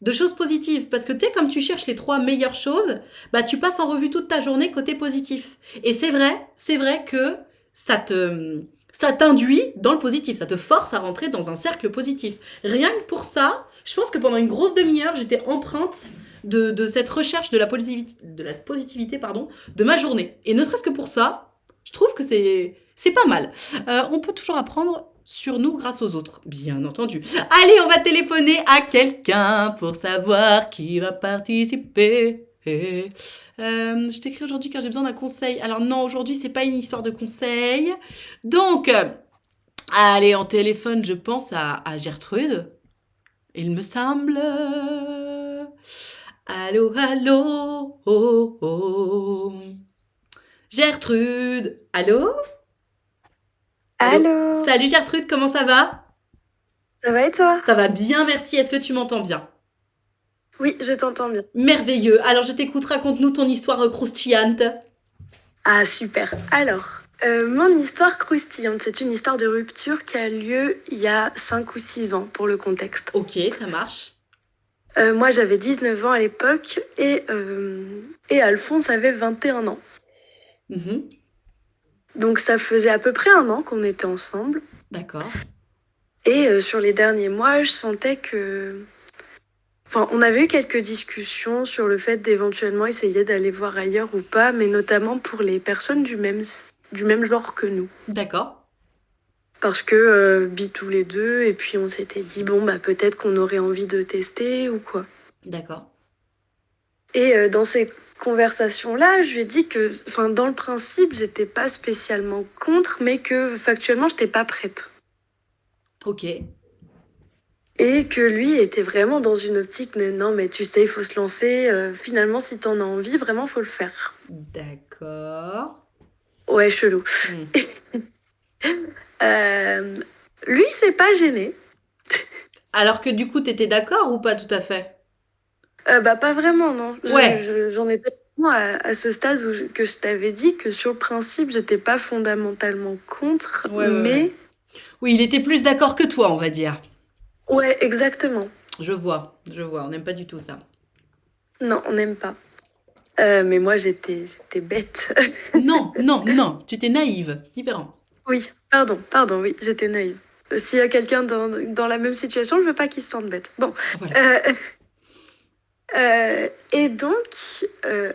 de choses positives. Parce que tu sais, comme tu cherches les 3 meilleures choses, bah tu passes en revue toute ta journée côté positif. Et c'est vrai que ça t'induit dans le positif, ça te force à rentrer dans un cercle positif. Rien que pour ça, je pense que pendant une grosse demi-heure, j'étais empreinte de cette recherche de la positivité, de ma journée. Et ne serait-ce que pour ça, je trouve que c'est pas mal. On peut toujours apprendre sur nous grâce aux autres, bien entendu. Allez, on va téléphoner à quelqu'un pour savoir qui va participer. Je t'écris aujourd'hui car j'ai besoin d'un conseil. Alors non, aujourd'hui c'est pas une histoire de conseil. Donc, allez, en téléphone, je pense à Gertrude. Il me semble. Allô, allô, oh, oh. Gertrude, allô? Allô? Salut Gertrude, comment ça va? Ça va et toi? Ça va bien, merci. Est-ce que tu m'entends bien? Oui, je t'entends bien. Merveilleux. Alors je t'écoute, raconte-nous ton histoire croustillante. Ah, super. Alors, Mon histoire croustillante, c'est une histoire de rupture qui a lieu il y a 5 ou 6 ans, pour le contexte. Ok, ça marche. Moi, j'avais 19 ans à l'époque et Alphonse avait 21 ans. Mhm, Donc ça faisait à peu près un an qu'on était ensemble. d'accord. Et sur les derniers mois, je sentais que... Enfin, on avait eu quelques discussions sur le fait d'éventuellement essayer d'aller voir ailleurs ou pas, mais notamment pour les personnes du même genre que nous. D'accord. Parce que bi tous les deux, et puis on s'était dit, bon, bah peut-être qu'on aurait envie de tester ou quoi. D'accord. Et dans ces conversations-là, je lui ai dit que, enfin, dans le principe, j'étais pas spécialement contre, mais que factuellement, j'étais pas prête. Ok. Et que lui était vraiment dans une optique de non, mais tu sais, il faut se lancer. Finalement, si t'en as envie, vraiment, faut le faire. D'accord. Ouais, chelou. Hmm. Euh, Lui, c'est pas gêné. Alors que du coup, t'étais d'accord ou pas tout à fait? Bah, pas vraiment, non. Ouais. J'en étais vraiment à ce stade que je t'avais dit que sur le principe, j'étais pas fondamentalement contre, Ouais, ouais, ouais. mais Oui, il était plus d'accord que toi, on va dire. ouais, exactement. Je vois, on n'aime pas du tout ça. Non, on n'aime pas. Mais moi, j'étais bête. Non, non, non, tu étais naïve, différent. Oui, pardon, oui, j'étais naïve. S'il y a quelqu'un dans la même situation, je veux pas qu'il se sente bête. Bon. Voilà. Euh, et donc,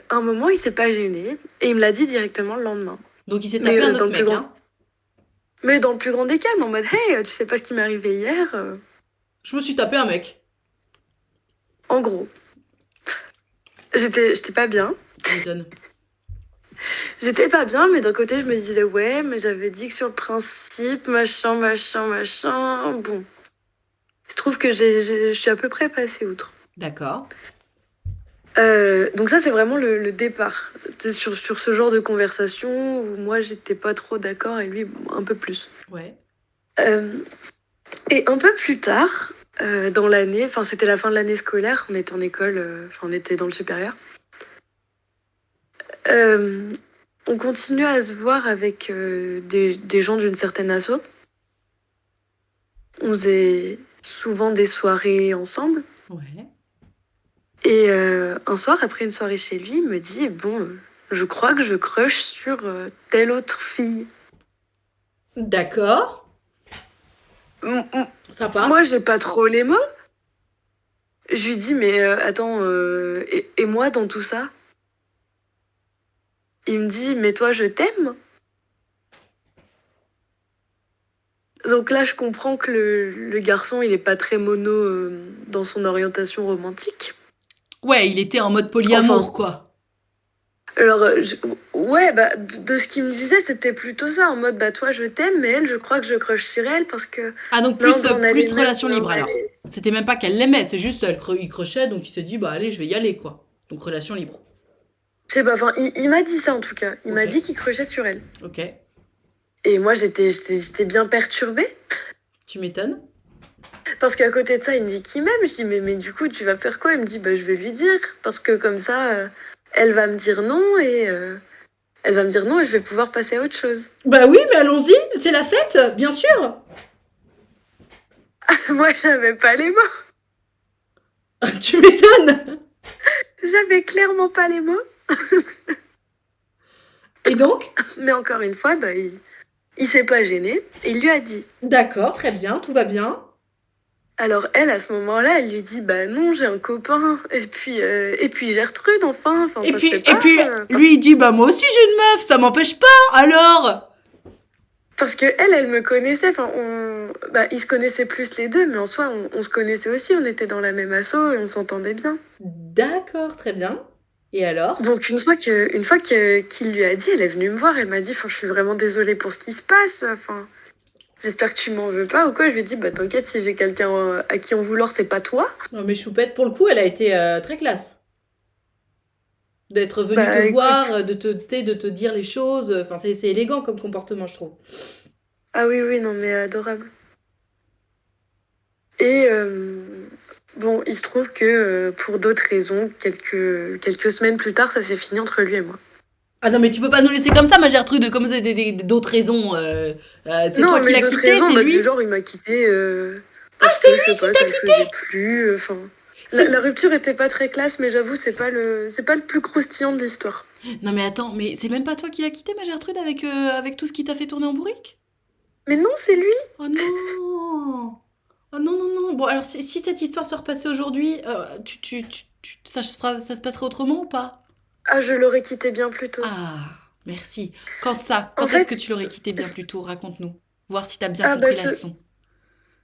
un moment, il s'est pas gêné et il me l'a dit directement le lendemain. Donc il s'est Mais tapé un dans autre le plus mec, grand, hein. mais dans le plus grand des calmes, en mode, hey, tu sais pas ce qui m'est arrivé hier. Je me suis tapé un mec. En gros, j'étais pas bien. Tu m'étonnes. J'étais pas bien, mais d'un côté, je me disais, ouais, mais j'avais dit que sur le principe, machin. Bon, il se trouve que je suis à peu près passée outre. D'accord. Donc ça, c'est vraiment le départ. C'est sur ce genre de conversation où moi, j'étais pas trop d'accord et lui, un peu plus. Ouais. Euh, et un peu plus tard, dans l'année, enfin c'était la fin de l'année scolaire, on était en école, enfin on était dans le supérieur. Euh, on continue à se voir avec des gens d'une certaine asso. On faisait souvent des soirées ensemble. Ouais. Et un soir, après une soirée chez lui, il me dit, bon, je crois que je crush sur telle autre fille. D'accord. M- m- Sympa. Moi, j'ai pas trop les mots. Je lui dis, mais attends, et moi dans tout ça? Il me dit, mais toi, je t'aime. Donc là, je comprends que le garçon, il est pas très mono dans son orientation romantique. Ouais, il était en mode Enfin, polyamour, quoi. alors, ouais, bah, de ce qu'il me disait, c'était plutôt ça, en mode, bah, toi, je t'aime, mais elle, je crois que je crush sur elle parce que Ah, donc là, on plus, peut en aller plus même relation libre alors. aller. C'était même pas qu'elle l'aimait, c'est juste il crochait, donc il s'est dit, bah allez, je vais y aller, quoi. Donc relation libre. Je sais pas, enfin, il m'a dit ça en tout cas. Il Ok. m'a dit qu'il crushait sur elle. Ok. Et moi, j'étais bien perturbée Tu m'étonnes. parce qu'à côté de ça, il me dit qu'il m'aime. Je dis, mais du coup, tu vas faire quoi? Il me dit, bah, je vais lui dire parce que comme ça, elle va me dire non et elle va me dire non et je vais pouvoir passer à autre chose. Bah oui, mais allons-y, c'est la fête, bien sûr. Moi, j'avais pas les mots. Tu m'étonnes. J'avais clairement pas les mots. Et donc? Mais encore une fois, bah, il s'est pas gêné et il lui a dit. D'accord, très bien, tout va bien. Alors elle, à ce moment-là, elle lui dit, bah non, j'ai un copain. Et puis Gertrude, enfin, ça se fait Et pas. puis, lui il dit, bah moi aussi j'ai une meuf, ça m'empêche pas, alors? Parce que elle me connaissait. Enfin, bah, ils se connaissaient plus les deux, mais en soi, on se connaissait aussi. On était dans la même asso et on s'entendait bien. D'accord, très bien. Et alors? Donc qu'il lui a dit, elle est venue me voir. Elle m'a dit, enfin, je suis vraiment désolée pour ce qui se passe. Enfin, j'espère que tu m'en veux pas ou quoi. Je lui ai dit, bah t'inquiète, si j'ai quelqu'un à qui en vouloir, c'est pas toi. Non mais Choupette, pour le coup, elle a été très classe. D'être venue te Bah voir, écoute, de te dire les choses. Enfin, c'est élégant comme comportement, je trouve. ah oui, oui, non, mais adorable. Et bon, il se trouve que pour d'autres raisons, quelques semaines plus tard, ça s'est fini entre lui et moi. Ah non, mais tu peux pas nous laisser comme ça, ma Gertrude, comme c'est d'autres raisons. C'est Non, toi qui mais l'as d'autres quitté, raisons, c'est bah, du lui? genre, il m'a quitté Ah, parce c'est que, je lui sais qui pas, t'a ça le quitté? faisait plus. Enfin, la C'est- rupture était pas très classe, mais j'avoue, c'est pas le plus croustillant de l'histoire. Non, mais attends, mais c'est même pas toi qui l'as quitté, ma Gertrude, avec tout ce qui t'a fait tourner en bourrique? Mais non, c'est lui. Oh non! Oh non, non, non. Bon, alors, si cette histoire se repassait aujourd'hui, ça se passerait autrement ou pas? Ah, je l'aurais quitté bien plus tôt. Ah, merci. Quand ça? En Quand est-ce que fait, tu l'aurais quitté bien plus tôt? Raconte-nous. Voir si t'as bien ah bah compris la ce, leçon.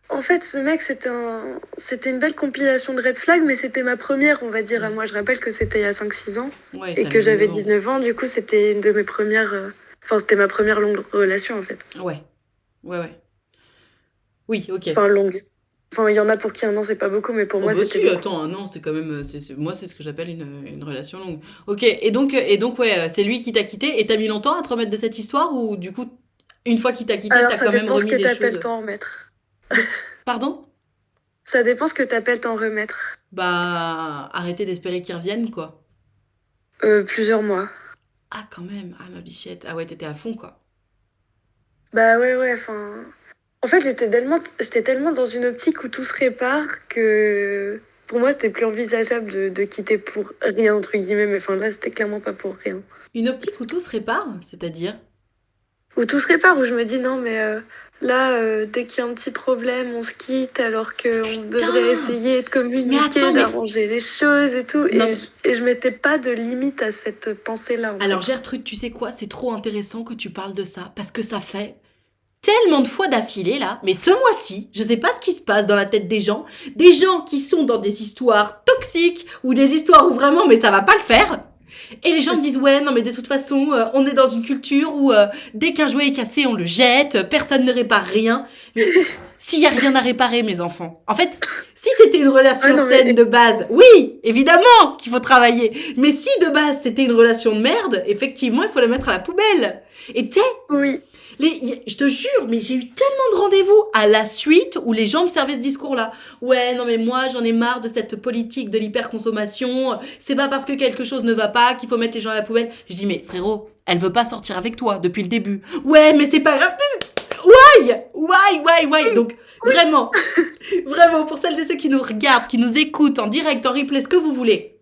en fait, ce mec, c'était une belle compilation de red flags, mais c'était ma première, on va dire, à Ouais, moi. Je rappelle que c'était il y a 5-6 ans ouais, et t'avais que j'avais 19 ans. 19 ans. Du coup, c'était une de mes premières. Enfin, c'était ma première longue relation, en fait. Ouais, ouais, ouais. Oui, ok. Enfin, longue. Enfin, il y en a pour qui un an, c'est pas beaucoup, mais pour Oh moi, bah c'était si, beaucoup. attends, un an, c'est quand même, moi c'est ce que j'appelle une relation longue. Ok, et donc ouais, c'est lui qui t'a quitté et t'as mis longtemps à te remettre de cette histoire ou du coup, une fois qu'il t'a quitté, Alors, t'as ça quand même dépend ce remis que les t'appelles choses. t'en remettre. Pardon? Ça dépend ce que t'appelles t'en remettre. Bah, arrêtez d'espérer qu'ils reviennent, quoi. Plusieurs mois. Ah, quand même, ah ma bichette, ah ouais, t'étais à fond, quoi. Bah ouais, ouais, enfin. En fait, j'étais tellement dans une optique où tout se répare que pour moi, c'était plus envisageable de quitter pour rien, entre guillemets. Mais enfin, là, c'était clairement pas pour rien. Une optique où tout se répare, c'est-à-dire? Où tout se répare, où je me dis non, mais là, dès qu'il y a un petit problème, on se quitte alors qu'on devrait Putain! essayer de Mais communiquer, attends, mais... d'arranger les choses et tout. Et Non, je mettais pas de limite à cette pensée-là, en alors fait. Gertrude, tu sais quoi? C'est trop intéressant que tu parles de ça parce que ça fait tellement de fois d'affilée là, mais ce mois-ci, je sais pas ce qui se passe dans la tête des gens qui sont dans des histoires toxiques ou des histoires où vraiment mais ça va pas le faire. Et les gens me disent ouais non mais de toute façon on est dans une culture où dès qu'un jouet est cassé on le jette, personne ne répare rien. Mais s'il y a rien à réparer mes enfants. En fait, si c'était une Ouais, relation non, saine mais de base, oui, évidemment qu'il faut travailler. Mais si de base c'était une relation de merde, effectivement il faut la mettre à la poubelle. Et tu sais, oui. je te jure, mais j'ai eu tellement de rendez-vous à la suite où les gens me servaient ce discours-là. Ouais, non mais moi j'en ai marre de cette politique de l'hyperconsommation. C'est pas parce que quelque chose ne va pas qu'il faut mettre les gens à la poubelle. Je dis mais frérot, elle veut pas sortir avec toi depuis le début. Ouais, mais c'est pas grave. Why. Donc vraiment, vraiment pour celles et ceux qui nous regardent, qui nous écoutent en direct, en replay, ce que vous voulez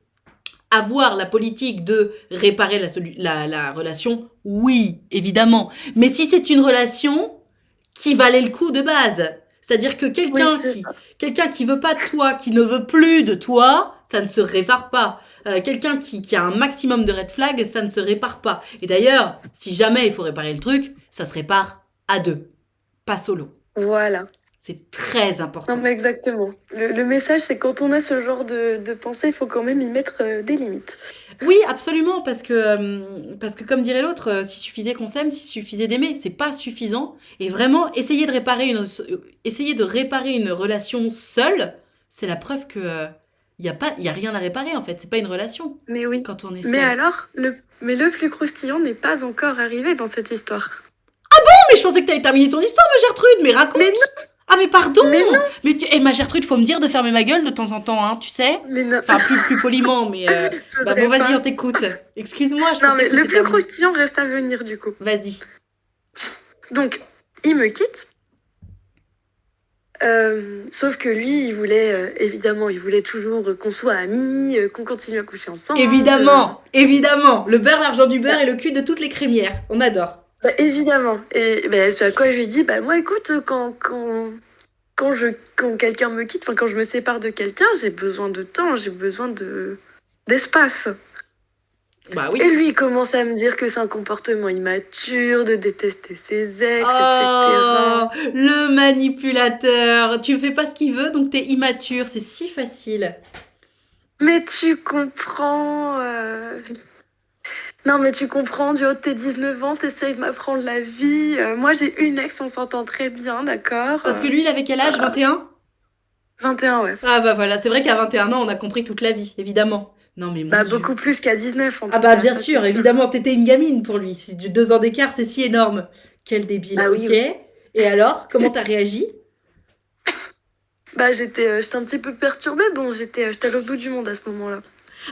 avoir la politique de réparer la relation, oui, évidemment. Mais si c'est une relation qui valait le coup de base, c'est-à-dire que Oui, c'est ça. quelqu'un qui veut pas de toi, qui ne veut plus de toi, ça ne se répare pas. Quelqu'un qui a un maximum de red flags, ça ne se répare pas. Et d'ailleurs, si jamais il faut réparer le truc, ça se répare à deux, pas solo. Voilà. C'est très Non, important. mais exactement. Le message, c'est quand on a ce genre de pensée, il faut quand même y mettre des limites. Oui, absolument, parce que comme dirait l'autre, s'il suffisait qu'on s'aime, s'il suffisait d'aimer, c'est pas suffisant. Et vraiment, essayer de réparer une relation seule, c'est la preuve que y a rien à réparer en fait. C'est pas une relation Mais oui. quand on est Mais seul. alors, le plus croustillant n'est pas encore arrivé dans cette histoire. Oh, mais je pensais que t'avais terminé ton histoire, ma Gertrude. Mais raconte. Mais non, Ah mais pardon. mais non, Ma Gertrude, faut me dire de fermer ma gueule de temps en temps, hein, tu sais. mais non, Enfin, plus poliment, mais je bah bon, voudrais vas-y, pas. on t'écoute. Excuse-moi, je Non, pensais mais que le c'était plus terminé. croustillant reste à venir du coup. Vas-y. Donc, il me quitte. Sauf que lui, évidemment, il voulait toujours qu'on soit amis, qu'on continue à coucher ensemble. Évidemment, évidemment. Le beurre, l'argent du beurre et le cul de toutes les crémières. On adore. Bah, évidemment. Et bah, c'est à quoi je lui ai dit, bah moi écoute, quand quelqu'un me quitte, enfin quand je me sépare de quelqu'un, j'ai besoin de temps, j'ai besoin d'espace. Bah Et oui. lui, il commence à me dire que c'est un comportement immature, de détester ses ex, Oh, etc. le manipulateur. Tu fais pas ce qu'il veut, donc t'es immature. C'est si facile. Mais tu comprends. Non, mais tu comprends, du haut de tes 19 ans, t'essayes de m'apprendre la vie. Moi, j'ai une ex, on s'entend très bien, d'accord Parce que lui, il avait quel âge? 21? 21, ouais. Ah bah voilà, c'est vrai qu'à 21 ans, on a compris toute la vie, évidemment. Non mais mon Bah, Dieu. beaucoup plus qu'à 19, en Ah tout bah cas, bien ça, c'est sûr, sûr. évidemment, t'étais une gamine pour lui. C'est du 2 ans d'écart, c'est si énorme. Quel débile, Bah oui, ok. oui. Et alors, comment t'as réagi? Bah, j'étais un petit peu perturbée. Bon, j'étais à l'autre bout du monde à ce moment-là.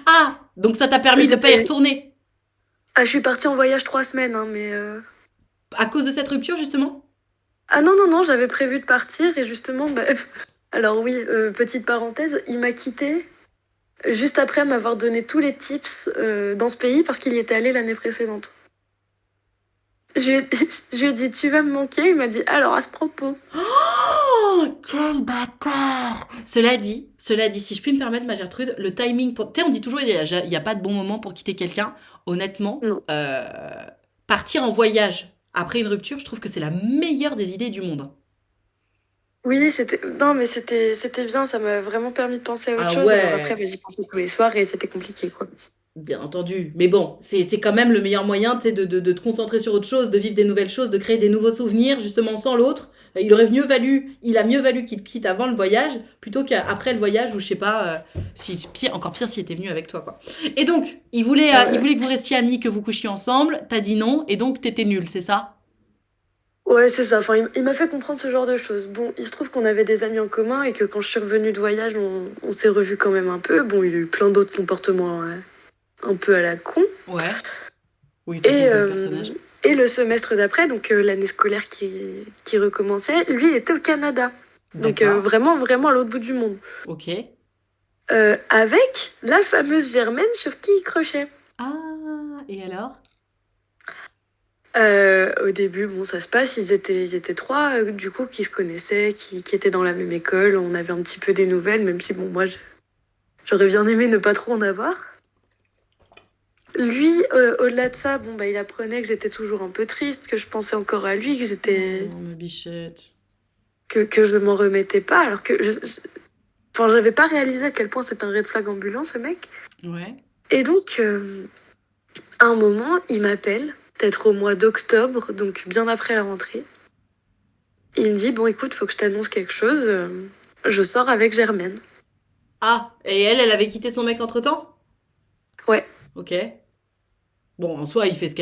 Ah, donc ça t'a permis de pas y J'étais. retourner. Ah, je suis partie en voyage 3 semaines, hein, mais... À cause de cette rupture, justement? Ah non, non, non, j'avais prévu de partir et justement, bah, alors oui, petite parenthèse, il m'a quittée juste après m'avoir donné tous les tips dans ce pays parce qu'il y était allé l'année précédente. Je lui ai, je lui ai dit, tu vas me manquer? Il m'a dit, alors à ce propos. Oh, quel bâtard! Cela dit, si je puis me permettre, ma Gertrude, le timing pour... Tu sais, on dit toujours, il y a pas de bon moment pour quitter quelqu'un. Honnêtement, Non. partir en voyage après une rupture, je trouve que c'est la meilleure des idées du monde. Oui, c'était. Non, mais c'était bien, ça m'a vraiment permis de penser à autre Ah chose. Alors après, ouais, bah, j'y pensais tous les soirs et c'était compliqué, quoi. bien entendu. Mais bon, c'est quand même le meilleur moyen, tu sais, de te concentrer sur autre chose, de vivre des nouvelles choses, de créer des nouveaux souvenirs, justement, sans l'autre. Il a mieux valu qu'il te quitte avant le voyage, plutôt qu'après le voyage, ou je sais pas, encore pire s'il était venu avec toi, quoi. Et donc, Ah il ouais. voulait que vous restiez amis, que vous couchiez ensemble, t'as dit non, et donc t'étais nul, c'est ça? Ouais, c'est ça. Enfin, il m'a fait comprendre ce genre de choses. Bon, il se trouve qu'on avait des amis en commun et que quand je suis revenue de voyage, on s'est revus quand même un peu. Bon, il a eu plein d'autres comportements un peu à la con. Ouais. Oui, de toute façon, Et, je vois le personnage. et le semestre d'après, donc l'année scolaire qui recommençait, lui il était au Canada. Donc D'accord, vraiment, vraiment à l'autre bout du monde. ok. Avec la fameuse Germaine sur qui il crochait. Ah, et alors? Au début, bon, ça se passe, ils étaient trois, du coup, qui se connaissaient, qui étaient dans la même école. On avait un petit peu des nouvelles, même si, bon, moi, j'aurais bien aimé ne pas trop en avoir. Lui, au-delà de ça, bon, bah, il apprenait que j'étais toujours un peu triste, que je pensais encore à lui, Oh, ma bichette. que je m'en remettais pas, alors que enfin, j'avais pas réalisé à quel point c'était un red flag ambulant, ce mec. Ouais. Et donc, à un moment, il m'appelle, peut-être au mois d'octobre, donc bien après la rentrée. Il me dit, bon, écoute, faut que je t'annonce quelque chose. Je sors avec Germaine. Ah, et elle avait quitté son mec entre-temps? Ouais. Ok. Bon, en soi, il fait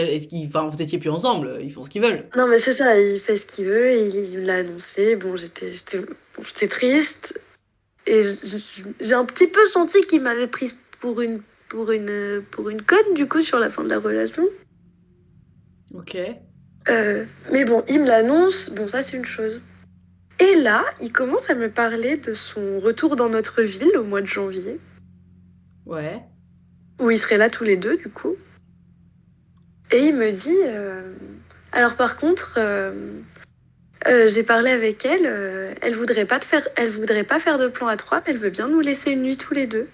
enfin, vous étiez plus ensemble, ils font ce qu'ils veulent. Non, mais c'est ça, il fait ce qu'il veut et il me l'a annoncé. Bon, j'étais triste. Et j'ai un petit peu senti qu'il m'avait prise pour une conne, du coup, sur la fin de la relation. Ok. Mais bon, il me l'annonce. Bon, ça, c'est une chose. Et là, il commence à me parler de son retour dans notre ville au mois de janvier, Ouais. où ils seraient là tous les deux, du coup. Et il me dit, alors par contre, j'ai parlé avec elle, elle voudrait pas faire de plan à trois, mais elle veut bien nous laisser une nuit tous les deux.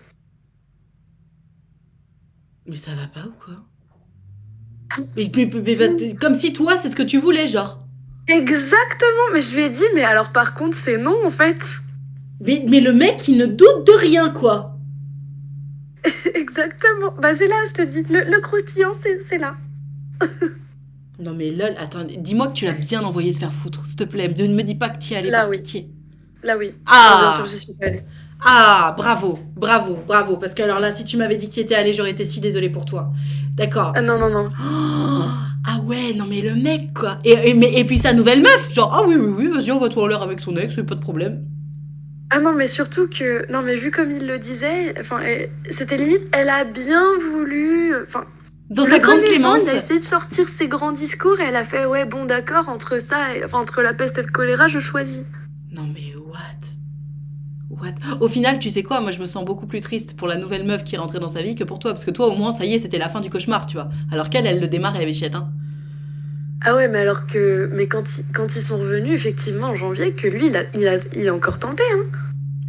Mais ça va pas ou quoi? Comme si toi, c'est ce que tu voulais, genre. Exactement, mais je lui ai dit, mais alors par contre, c'est non en fait. Mais le mec, il ne doute de rien, quoi. Exactement. Bah c'est là, je te dis, le croustillant, c'est là. Non mais lol, attends, dis-moi que tu l'as bien envoyé se faire foutre, s'il te plaît. Ne me dis pas que tu y es allé Là par oui, pitié. là oui. Non, bien sûr, Ah! j'y suis pas allée. Ah, bravo, bravo, bravo. Parce que alors là, si tu m'avais dit que tu y étais allé, j'aurais été si désolée pour toi. D'accord. Ah non, non, non. Oh, ah ouais, non mais le mec, quoi. Et puis sa nouvelle meuf, genre, ah oui, oui, oui, vas-y, on va tout en l'air avec son ex, pas de problème. Ah non, mais surtout que, non, mais vu comme il le disait, enfin, c'était limite, elle a bien voulu, enfin, Dans sa le grande connaissant, il clémence. a essayé de sortir ses grands discours et elle a fait, ouais, bon, d'accord, entre ça, enfin, entre la peste et le choléra, je choisis. Non mais what? What? Au final, tu sais quoi, moi je me sens beaucoup plus triste pour la nouvelle meuf qui est rentrée dans sa vie que pour toi, parce que toi au moins, ça y est, c'était la fin du cauchemar, tu vois. Alors qu'elle, elle le démarre et elle bichette, hein. Ah ouais, mais alors que, mais quand ils sont revenus, effectivement, en janvier, que lui, il a encore tenté, hein.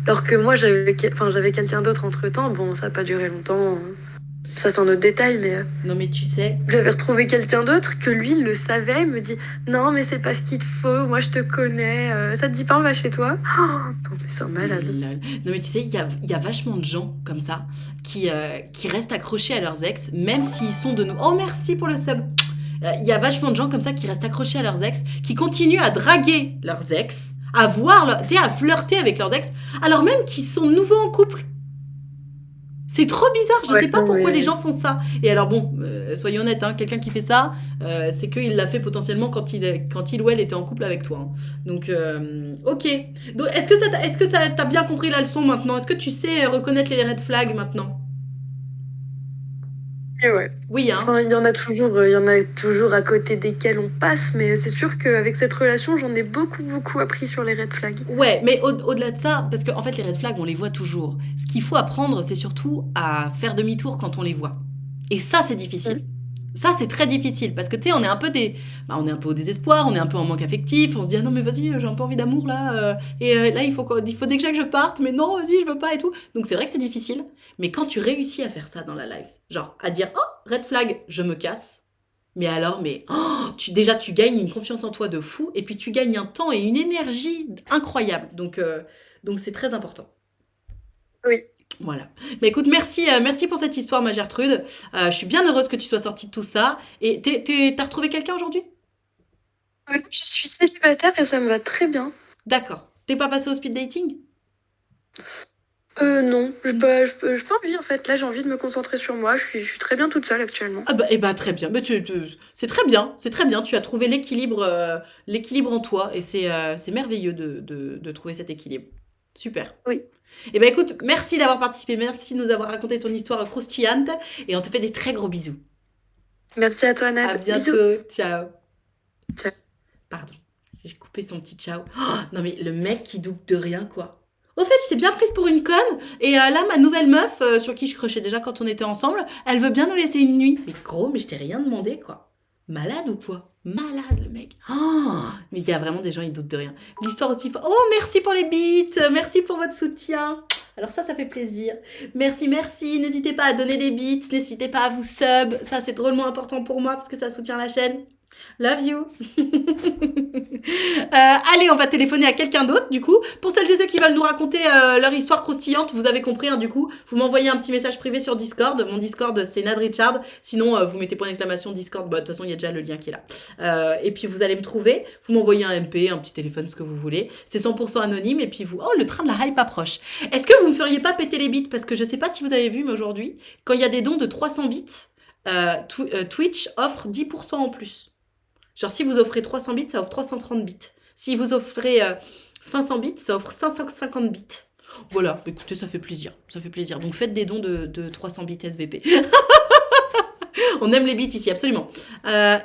Alors que moi, j'avais quelqu'un d'autre entre-temps, bon, ça n'a pas duré longtemps, hein. Ça, c'est un autre détail, mais Non mais tu sais, j'avais retrouvé quelqu'un d'autre que lui, il le savait, il me dit, non, mais c'est pas ce qu'il te faut, moi, je te connais, ça te dit pas, on va chez toi? Oh, non, mais c'est un mais malade. lol. Non mais tu sais, il y a vachement de gens comme ça qui restent accrochés à leurs ex, même s'ils sont de nous. Oh merci pour le sub. Il y a vachement de gens comme ça qui restent accrochés à leurs ex, qui continuent à draguer leurs ex, tu sais, à flirter avec leurs ex, alors même qu'ils sont nouveaux en couple. C'est trop bizarre, je Ouais, sais pas non, pourquoi les mais... gens font ça. Et alors bon, soyons honnêtes, hein, quelqu'un qui fait ça, c'est qu'il l'a fait potentiellement quand il ou elle était en couple avec toi, hein. Donc, ok. Donc, est-ce que ça t'as bien compris la leçon maintenant? Est-ce que tu sais reconnaître les red flags maintenant? Et ouais. Oui, hein. Enfin, il y en a toujours à côté desquels on passe, mais c'est sûr qu'avec cette relation, j'en ai beaucoup, beaucoup appris sur les red flags. Ouais, mais au-delà de ça, parce qu'en fait, les red flags, on les voit toujours. Ce qu'il faut apprendre, c'est surtout à faire demi-tour quand on les voit. Et ça, c'est difficile. Ça, c'est très difficile parce que tu sais, on est un peu on est un peu au désespoir, on est un peu en manque affectif. On se dit ah non mais vas-y, j'ai un peu envie d'amour là, là il faut déjà que je parte, mais non vas-y je veux pas et tout. Donc c'est vrai que c'est difficile, mais quand tu réussis à faire ça dans la life, genre à dire oh red flag, je me casse. Mais alors, déjà tu gagnes une confiance en toi de fou et puis tu gagnes un temps et une énergie incroyable. Donc c'est très important. Oui. Voilà. Mais écoute, merci pour cette histoire, ma Gertrude. Je suis bien heureuse que tu sois sortie de tout ça. Et t'as retrouvé quelqu'un aujourd'hui? Oui, je suis célibataire et ça me va très bien. D'accord. T'es pas passé au speed dating? Non, j'ai pas envie en fait. Là, j'ai envie de me concentrer sur moi. Je suis très bien toute seule actuellement. Ah bah, eh bah très bien. Mais c'est très bien, c'est très bien. Tu as trouvé l'équilibre en toi et c'est merveilleux de trouver cet équilibre. Super. Oui. Eh ben écoute, merci d'avoir participé, merci de nous avoir raconté ton histoire croustillante et on te fait des très gros bisous. Merci à toi, Nad. À Bisous. bientôt, ciao. Ciao. Pardon, j'ai coupé son petit ciao. Oh, non mais le mec qui doute de rien quoi. Au fait, j'étais bien prise pour une conne et là ma nouvelle meuf sur qui je crushais déjà quand on était ensemble, elle veut bien nous laisser une nuit. Mais gros, mais je t'ai rien demandé quoi. Malade ou quoi? Malade le mec. Oh, mais il y a vraiment des gens ils doutent de rien. L'histoire aussi. Oh merci pour les beats, merci pour votre soutien. Alors ça fait plaisir. Merci. N'hésitez pas à donner des beats, n'hésitez pas à vous sub. Ça c'est drôlement important pour moi parce que ça soutient la chaîne. Love you. Allez, on va téléphoner à quelqu'un d'autre, du coup. Pour celles et ceux qui veulent nous raconter leur histoire croustillante, vous avez compris, hein, du coup, vous m'envoyez un petit message privé sur Discord. Mon Discord, c'est Nad Richard. Sinon, vous mettez point d'exclamation Discord. Bah, de toute façon, il y a déjà le lien qui est là. Et puis, vous allez me trouver. Vous m'envoyez un MP, un petit téléphone, ce que vous voulez. C'est 100% anonyme. Et puis, oh, le train de la hype approche. Est-ce que vous me feriez pas péter les bits? Parce que je sais pas si vous avez vu, mais aujourd'hui, quand il y a des dons de 300 bits, Twitch offre 10% en plus. Genre, si vous offrez 300 bits, ça offre 330 bits. Si vous offrez 500 bits, ça offre 550 bits. Voilà, écoutez, ça fait plaisir. Ça fait plaisir. Donc, faites des dons de 300 bits SVP. On aime les bits ici, absolument.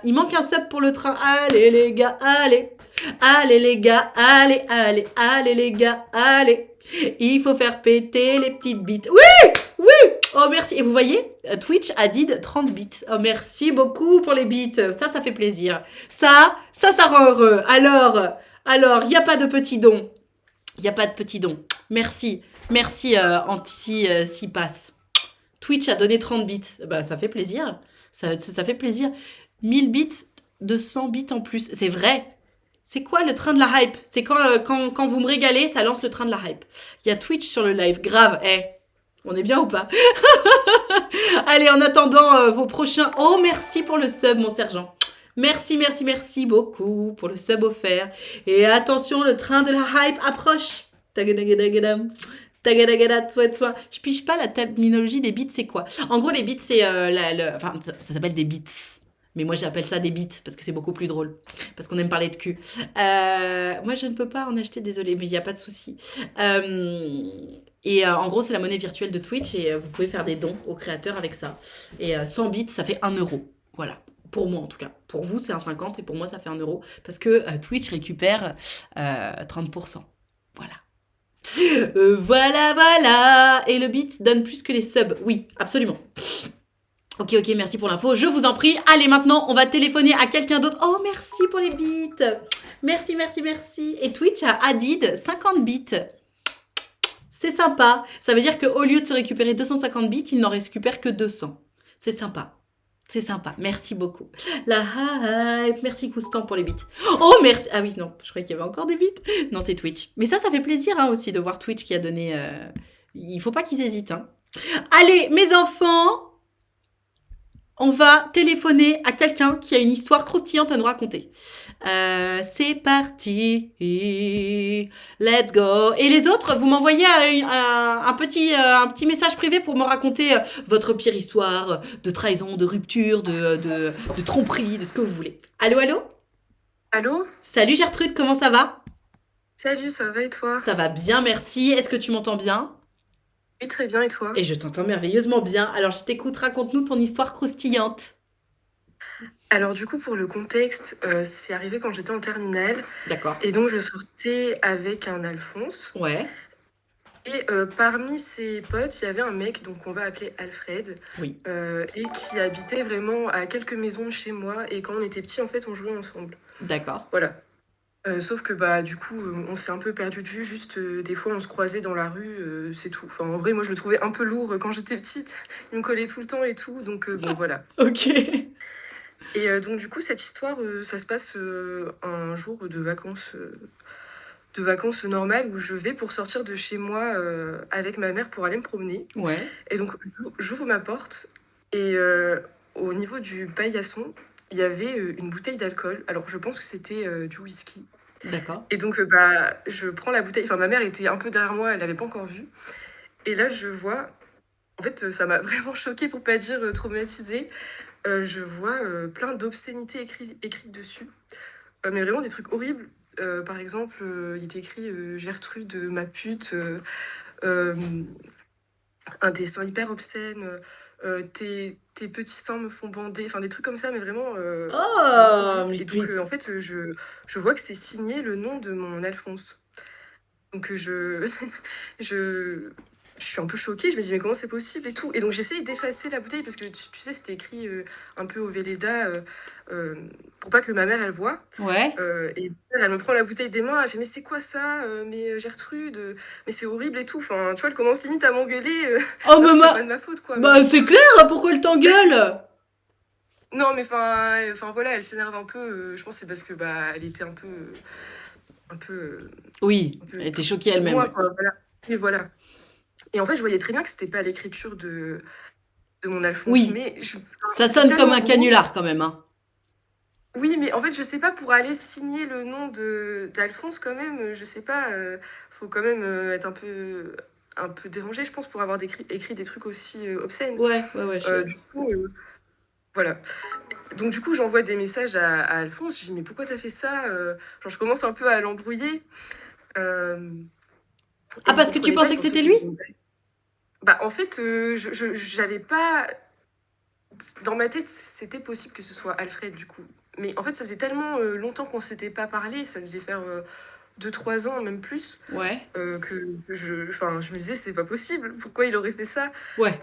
Il manque un sub pour le train. Allez, les gars, allez. Allez, les gars, allez, allez, allez, les gars, allez. Il faut faire péter les petites bits. Oui, oui. Oh, merci. Et vous voyez, Twitch a dit 30 bits. Oh, merci beaucoup pour les bits. Ça fait plaisir. Ça rend heureux. Alors, il n'y a pas de petits dons. Il n'y a pas de petits dons. Merci, Anti-Pass. Twitch a donné 30 bits. Bah, ça fait plaisir. Ça fait plaisir. 1000 bits, 200 bits en plus. C'est vrai. C'est quoi le train de la hype? C'est quand vous me régalez, ça lance le train de la hype. Il y a Twitch sur le live. Grave. On est bien ou pas? Allez, en attendant vos prochains... Oh, merci pour le sub, mon sergent. Merci beaucoup pour le sub offert. Et attention, le train de la hype approche. Tagadagadam. Tagadagada, toi. Je pige pas la terminologie des bits, c'est quoi? En gros, les bits, c'est... Enfin, ça s'appelle des bits. Mais moi, j'appelle ça des bits parce que c'est beaucoup plus drôle. Parce qu'on aime parler de cul. Moi, je ne peux pas en acheter, désolée, mais il n'y a pas de souci. En gros, c'est la monnaie virtuelle de Twitch et vous pouvez faire des dons aux créateurs avec ça. Et 100 bits, ça fait 1 euro. Voilà. Pour moi, en tout cas. Pour vous, c'est 1,50 et pour moi, ça fait 1 euro. Parce que Twitch récupère 30%. Voilà. Voilà. Et le bit donne plus que les subs. Oui, absolument. Ok, merci pour l'info. Je vous en prie. Allez, maintenant, on va téléphoner à quelqu'un d'autre. Oh, merci pour les bits. Merci. Et Twitch a added 50 bits. C'est sympa. Ça veut dire qu'au lieu de se récupérer 250 bits, il n'en récupère que 200. C'est sympa. Merci beaucoup. La hype. Merci Coustan pour les bits. Oh, merci. Ah oui, non. Je croyais qu'il y avait encore des bits. Non, c'est Twitch. Mais ça fait plaisir aussi de voir Twitch qui a donné... Il faut pas qu'ils hésitent. Hein. Allez, mes enfants, on va téléphoner à quelqu'un qui a une histoire croustillante à nous raconter. C'est parti. Let's go. Et les autres, vous m'envoyez un petit message privé pour me raconter votre pire histoire de trahison, de rupture, de tromperie, de ce que vous voulez. Allô? Allô? Salut Gertrude, comment ça va? Salut, ça va et toi? Ça va bien, merci. Est-ce que tu m'entends bien? Oui, très bien, et toi? Et je t'entends merveilleusement bien. Alors, je t'écoute, raconte-nous ton histoire croustillante. Alors du coup, pour le contexte, c'est arrivé quand j'étais en terminale D'accord. et donc je sortais avec un Alphonse Ouais. et parmi ses potes, il y avait un mec, donc on va appeler Alfred, Oui. et qui habitait vraiment à quelques maisons de chez moi et quand on était petits, en fait, on jouait ensemble. D'accord. Voilà. Sauf que, bah, du coup, on s'est un peu perdu de vue, juste, des fois on se croisait dans la rue, c'est tout. Enfin, en vrai, moi je le trouvais un peu lourd, quand j'étais petite. Il me collait tout le temps et tout, donc bon voilà. Ok. Et donc du coup, cette histoire, ça se passe, un jour de vacances normales où je vais pour sortir de chez moi, avec ma mère pour aller me promener Ouais. et donc j'ouvre ma porte et au niveau du paillasson, il y avait, une bouteille d'alcool. Alors je pense que c'était, du whisky D'accord. et donc bah, je prends la bouteille, enfin ma mère était un peu derrière moi, elle l'avait pas encore vue et là je vois en fait, ça m'a vraiment choquée pour pas dire, traumatisée. Je vois, plein d'obscénités écrites dessus. Mais vraiment des trucs horribles. Par exemple, il était écrit, «Gertrude, ma pute», hem, un dessin hyper obscène, «Tes petits seins me font bander», enfin des trucs comme ça, mais vraiment, vraiment Oh, horribles et donc en fait, je vois que c'est signé le nom de mon Alphonse. Donc je je suis un peu choquée, je me dis: «Mais comment c'est possible?» et tout et donc j'essaye d'effacer la bouteille parce que tu sais, c'était écrit, un peu au Véleda, pour pas que ma mère, elle voie, Ouais. et elle me prend la bouteille des mains, elle fait: «Mais c'est quoi ça? Mais Gertrude, mais c'est horrible et tout». Enfin, tu vois, elle commence limite à m'engueuler, Oh, alors que c'était maman. pas de ma faute, quoi, mais Bah, c'est clair, pourquoi elle t'engueule? non, mais enfin voilà, elle s'énerve un peu, je pense que c'est parce que, bah, elle était un peu, Oui, un peu elle était touchée choquée de elle-même, moi, ouais. quoi, voilà. Oui, voilà. Et en fait, je voyais très bien que c'était pas l'écriture de mon Alphonse, Oui, mais ça c'était sonne comme tellement un gros. canular quand même, hein. Oui, mais en fait, je sais pas, pour aller signer le nom d'Alphonse quand même, je sais pas, faut quand même, être un peu dérangé, je pense, pour avoir écrit des trucs aussi, obscènes. Ouais, ouais, ouais. Du coup, voilà. Donc du coup, j'envoie des messages à Alphonse, je dis: «Mais pourquoi t'as fait ça?» Genre je commence un peu à l'embrouiller, hem Ah, et il parce que tu comprenait pas, pensais il que pensait c'était que je lui? faisais une blague. Bah, en fait, j'avais pas dans ma tête, c'était possible que ce soit Alfred, du coup. Mais en fait, ça faisait tellement, longtemps qu'on s'était pas parlé, ça devait faire, 2-3 ans, même plus, Ouais, que je me disais: «C'est pas possible, pourquoi il aurait fait ça?» ouais,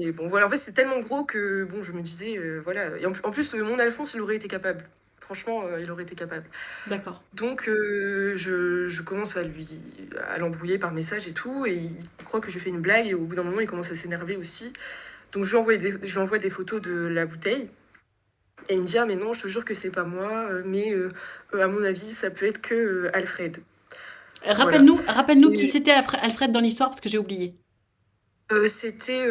et bon, voilà, en fait, c'est tellement gros que, bon, je me disais, voilà et en plus, mon Alphonse, il aurait été capable. Franchement, il aurait été capable. d'accord. Donc je commence à l'embrouiller par message et tout et il croit que je fais une blague et au bout d'un moment, il commence à s'énerver aussi. Donc je lui envoie des photos de la bouteille et il me dit: «Ah mais non, je te jure que c'est pas moi, mais à mon avis, ça peut être que, Alfred». Voilà Rappelle-nous qui et c'était Alfred dans l'histoire parce que j'ai oublié. c'était,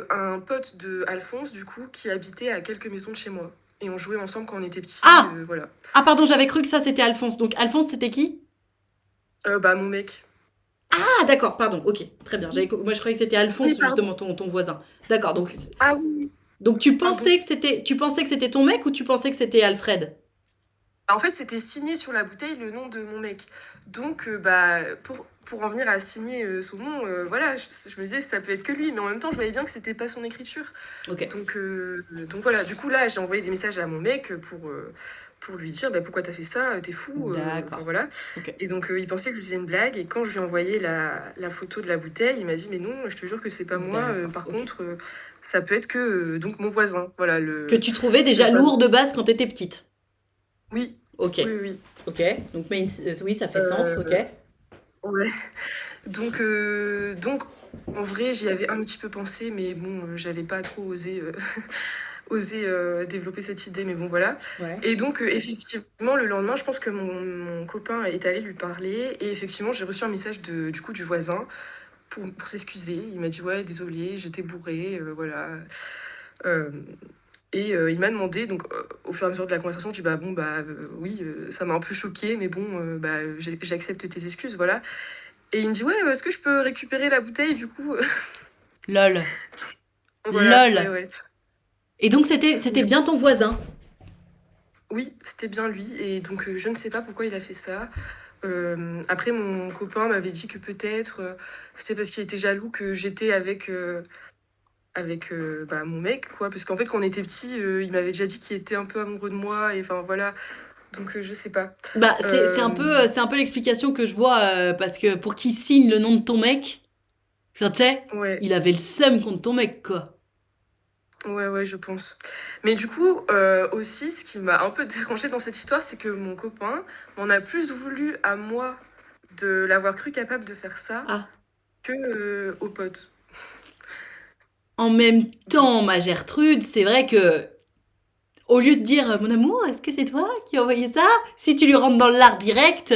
un pote de Alphonse, du coup, qui habitait à quelques maisons de chez moi et on jouait ensemble quand on était petits, Ah! voilà. Ah, pardon, j'avais cru que ça c'était Alphonse. Donc Alphonse, c'était qui? Bah, mon mec. Ah, d'accord, pardon, ok, très bien. Moi, je croyais que c'était Oui, Alphonse, pardon. justement, ton voisin. D'accord, Ah oui, donc pardon. tu pensais que c'était ton mec ou tu pensais que c'était Alfred? En fait, c'était signé sur la bouteille le nom de mon mec. Donc, bah, pour en venir à signer son nom, voilà, je me disais ça peut être que lui, mais en même temps, je voyais bien que c'était pas son écriture. Ok, Donc voilà, du coup, là, j'ai envoyé des messages à mon mec pour lui dire bah, pourquoi t'as fait ça, t'es fou, enfin d'accord, voilà. ok, Et donc, il pensait que je lui faisais une blague, et quand je lui ai envoyé la photo de la bouteille, il m'a dit mais non, je te jure que c'est pas moi, d'accord, par ok. contre, ça peut être que donc mon voisin, voilà, Que tu trouvais le déjà fameux. lourd de base quand t'étais petite. Oui, Ok, oui, oui. ok. Donc, oui, ça fait sens, ok. Euh, ouais. Donc, en vrai, j'y avais un petit peu pensé, mais bon, j'avais pas trop osé développer cette idée, mais bon, voilà. Ouais. Et donc, effectivement, le lendemain, je pense que mon copain est allé lui parler, et effectivement, j'ai reçu un message du coup, du voisin pour s'excuser. Il m'a dit, ouais, désolé, j'étais bourré, voilà. Euh, et il m'a demandé, donc au fur et à mesure de la conversation, je dis, bah bon, bah oui, ça m'a un peu choqué, mais bon, bah, j'accepte tes excuses, voilà. Et il me dit: «Ouais, est-ce que je peux récupérer la bouteille du coup?» Lol. Voilà, ouais, Lol. ouais. Et donc, c'était Du bien ton voisin. Oui, c'était bien lui et donc je ne sais pas pourquoi il a fait ça. Après, mon copain m'avait dit que peut-être c'était parce qu'il était jaloux que j'étais avec mon mec, quoi. Parce qu'en fait, quand on était petits, il m'avait déjà dit qu'il était un peu amoureux de moi, et enfin voilà. Donc, je sais pas. Bah, Euh, c'est un peu l'explication que je vois, parce que pour qu'il signe le nom de ton mec, enfin, tu sais, ouais, il avait le seum contre ton mec, quoi. ouais, je pense. Mais du coup, aussi, ce qui m'a un peu dérangée dans cette histoire, c'est que mon copain m'en a plus voulu à moi de l'avoir cru capable de faire ça Ah. que aux potes. En même Donc, temps, ma Gertrude, c'est vrai que, au lieu de dire, mon amour, est-ce que c'est toi qui as envoyé ça? Si tu lui rentres dans l'art direct.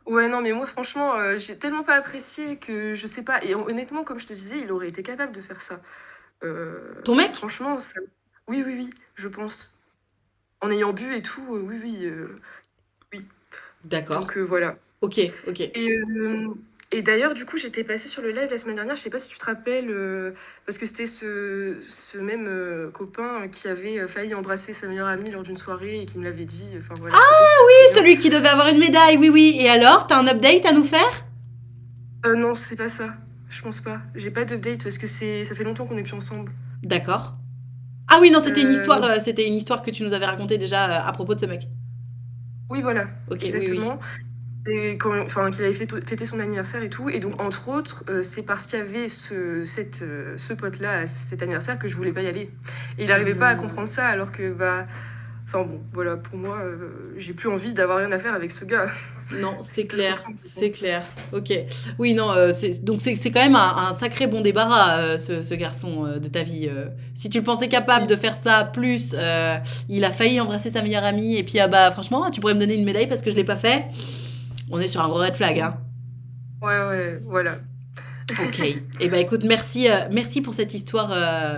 ouais, non, mais moi, franchement, j'ai tellement pas apprécié que je sais pas. Et honnêtement, comme je te disais, il aurait été capable de faire ça. Ton mec? Franchement, ça... oui, je pense. En ayant bu et tout, oui. D'accord. Donc, voilà. Ok, ok. Et, et d'ailleurs, du coup, j'étais passée sur le live la semaine dernière, je sais pas si tu te rappelles, parce que c'était ce même copain qui avait failli embrasser sa meilleure amie lors d'une soirée et qui me l'avait dit. Enfin voilà, je sais pas si tu te Oui, souviens. celui qui devait avoir une médaille, oui, oui. Et alors, t'as un update à nous faire? Non, c'est pas ça. Je pense pas. J'ai pas d'update parce que ça fait longtemps qu'on est plus ensemble. D'accord. Ah oui, non, Mais c'était une histoire que tu nous avais racontée déjà à propos de ce mec. oui, voilà, Ok, oui, oui. exactement. Et enfin, qu'il avait fêté son anniversaire et tout. Et donc, entre autres, c'est parce qu'il y avait ce pote-là à cet anniversaire que je voulais pas y aller. Et il n'arrivait pas à Non. comprendre ça, alors que, bah. Enfin bon, voilà, pour moi, j'ai plus envie d'avoir rien à faire avec ce gars. Non, c'est C'était trop clair, c'est compliqué. clair. Ok. Oui, non, donc c'est quand même un sacré bon débarras, ce garçon de ta vie. Si tu le pensais capable Oui, de faire ça, plus il a failli embrasser sa meilleure amie, et puis ah bah franchement, tu pourrais me donner une médaille parce que je l'ai pas fait. On est sur un gros red flag, hein. ouais, voilà. Ok. Eh ben écoute, merci, merci pour cette histoire,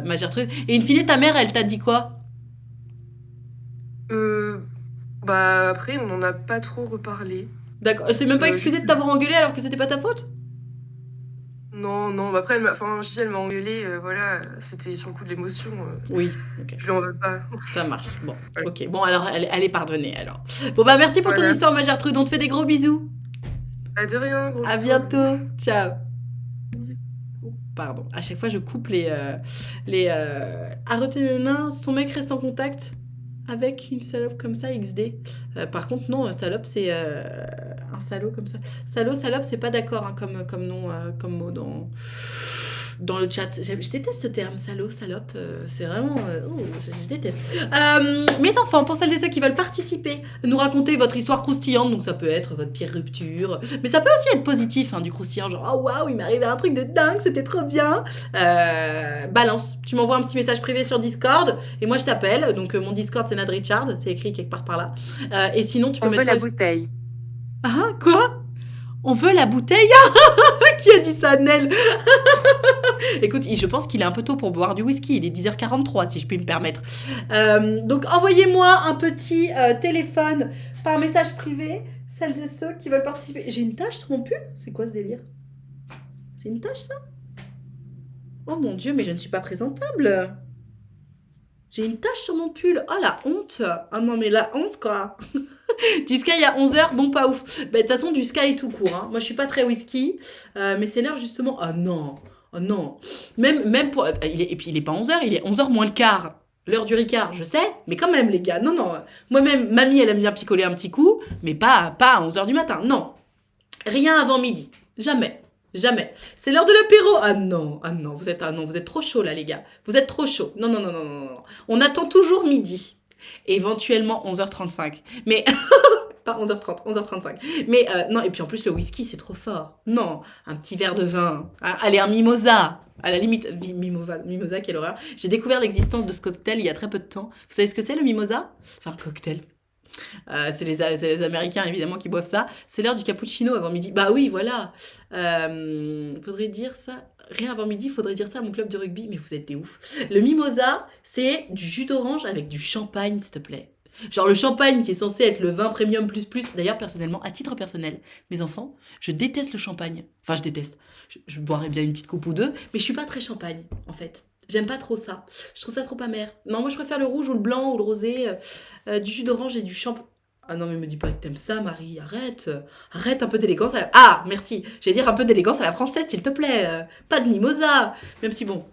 ma Gertrude. Et in fine, ta mère, elle t'a dit quoi? Euh, Bah après, on n'en a pas trop reparlé. D'accord. Elle s'est même pas Juste excusée de t'avoir engueulé alors que c'était pas ta faute? non, bah après, enfin, je dis, elle m'a engueulée, voilà, c'était sur le coup de l'émotion. Oui. Ok. Je lui en veux pas. Ça marche. Bon. Ouais. Ok. Bon, alors, elle est pardonnée, alors. Bon, bah merci pour ton Voilà. histoire, ma Gertrude. On te fait des gros bisous. Bah, de rien, gros À bisous à vous. bientôt. Ciao. Pardon. À chaque fois, je coupe à retenir, son mec reste en contact avec une salope comme ça, XD. Par contre, non, salope, c'est un salaud comme ça. Salaud, salope, c'est pas d'accord, hein, comme nom, comme mot dans le chat. Je déteste ce terme, salaud, salope. C'est vraiment. Je déteste. Mes enfants, pour celles et ceux qui veulent participer, nous raconter votre histoire croustillante, donc ça peut être votre pire rupture, mais ça peut aussi être positif, hein, du croustillant, genre oh waouh, il m'est arrivé un truc de dingue, c'était trop bien. Balance, tu m'envoies un petit message privé sur Discord et moi je t'appelle. Donc mon Discord c'est Nad Richard, c'est écrit quelque part par là. Et sinon tu peux On veut mettre la bouteille. Ah quoi? On veut la bouteille? Qui a dit ça, Nel? Écoute, je pense qu'il est un peu tôt pour boire du whisky. Il est 10h43, si je puis me permettre. Donc, envoyez-moi un petit téléphone par message privé, celles et ceux qui veulent participer. J'ai une tache sur mon pull? C'est quoi ce délire? C'est une tache, ça? Oh mon Dieu, mais je ne suis pas présentable. J'ai une tache sur mon pull. Oh, la honte. Ah non, mais la honte, quoi. Du Sky à 11h, bon, pas ouf. Bah, de toute façon, du Sky tout court, hein. Moi, je suis pas très whisky, mais c'est l'heure justement. Ah non, oh non. Même pour. Et puis, il est pas 11h, il est 11h moins le quart. L'heure du Ricard, je sais, mais quand même, les gars, non, non. Moi-même, mamie, elle aime bien picoler un petit coup, mais pas à 11h du matin, non. Rien avant midi. Jamais. Jamais. C'est l'heure de l'apéro. Ah non, vous êtes trop chaud là, les gars. Vous êtes trop chaud. Non, non, non, non, non, non. On attend toujours midi. Éventuellement 11h35. Mais pas 11h30, 11h35. Mais non, et puis en plus le whisky c'est trop fort. Non, un petit verre de vin. Ah, allez, un mimosa. À la limite, mimosa, quelle horreur. J'ai découvert l'existence de ce cocktail il y a très peu de temps. Vous savez ce que c'est le mimosa? Enfin, cocktail. C'est les Américains évidemment qui boivent ça. C'est l'heure du cappuccino avant midi. Bah oui, voilà. Faudrait dire ça. Rien avant midi, faudrait dire ça à mon club de rugby. Mais vous êtes des ouf. Le mimosa, c'est du jus d'orange avec du champagne, s'il te plaît. Genre le champagne qui est censé être le vin premium plus plus. D'ailleurs, personnellement, à titre personnel, mes enfants, je déteste le champagne. Enfin, je déteste. Je boirais bien une petite coupe ou deux, mais je suis pas très champagne, en fait. J'aime pas trop ça. Je trouve ça trop amer. Non, moi je préfère le rouge ou le blanc ou le rosé, du jus d'orange et du champagne. Ah non, mais me dis pas que t'aimes ça, Marie. Arrête. Arrête un peu d'élégance à la... Ah, merci. J'allais dire un peu d'élégance à la française, s'il te plaît. Pas de mimosa. Même si, bon,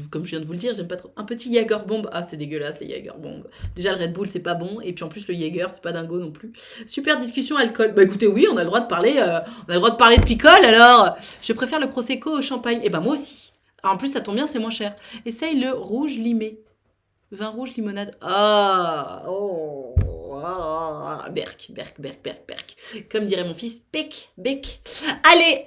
comme je viens de vous le dire, j'aime pas trop. Un petit Jägerbomb. Ah, c'est dégueulasse, les Jägerbomb. Déjà, le Red Bull, c'est pas bon. Et puis, en plus, le Jäger, c'est pas dingo non plus. Super discussion alcool. Bah, écoutez, oui, on a le droit de parler, on a le droit de parler de picole, alors. Je préfère le Prosecco au champagne. Et ben, moi aussi. Ah, en plus, ça tombe bien, c'est moins cher. Essaye le rouge limé. Vin rouge limonade. Ah, oh, berk. Comme dirait mon fils, bec. Allez,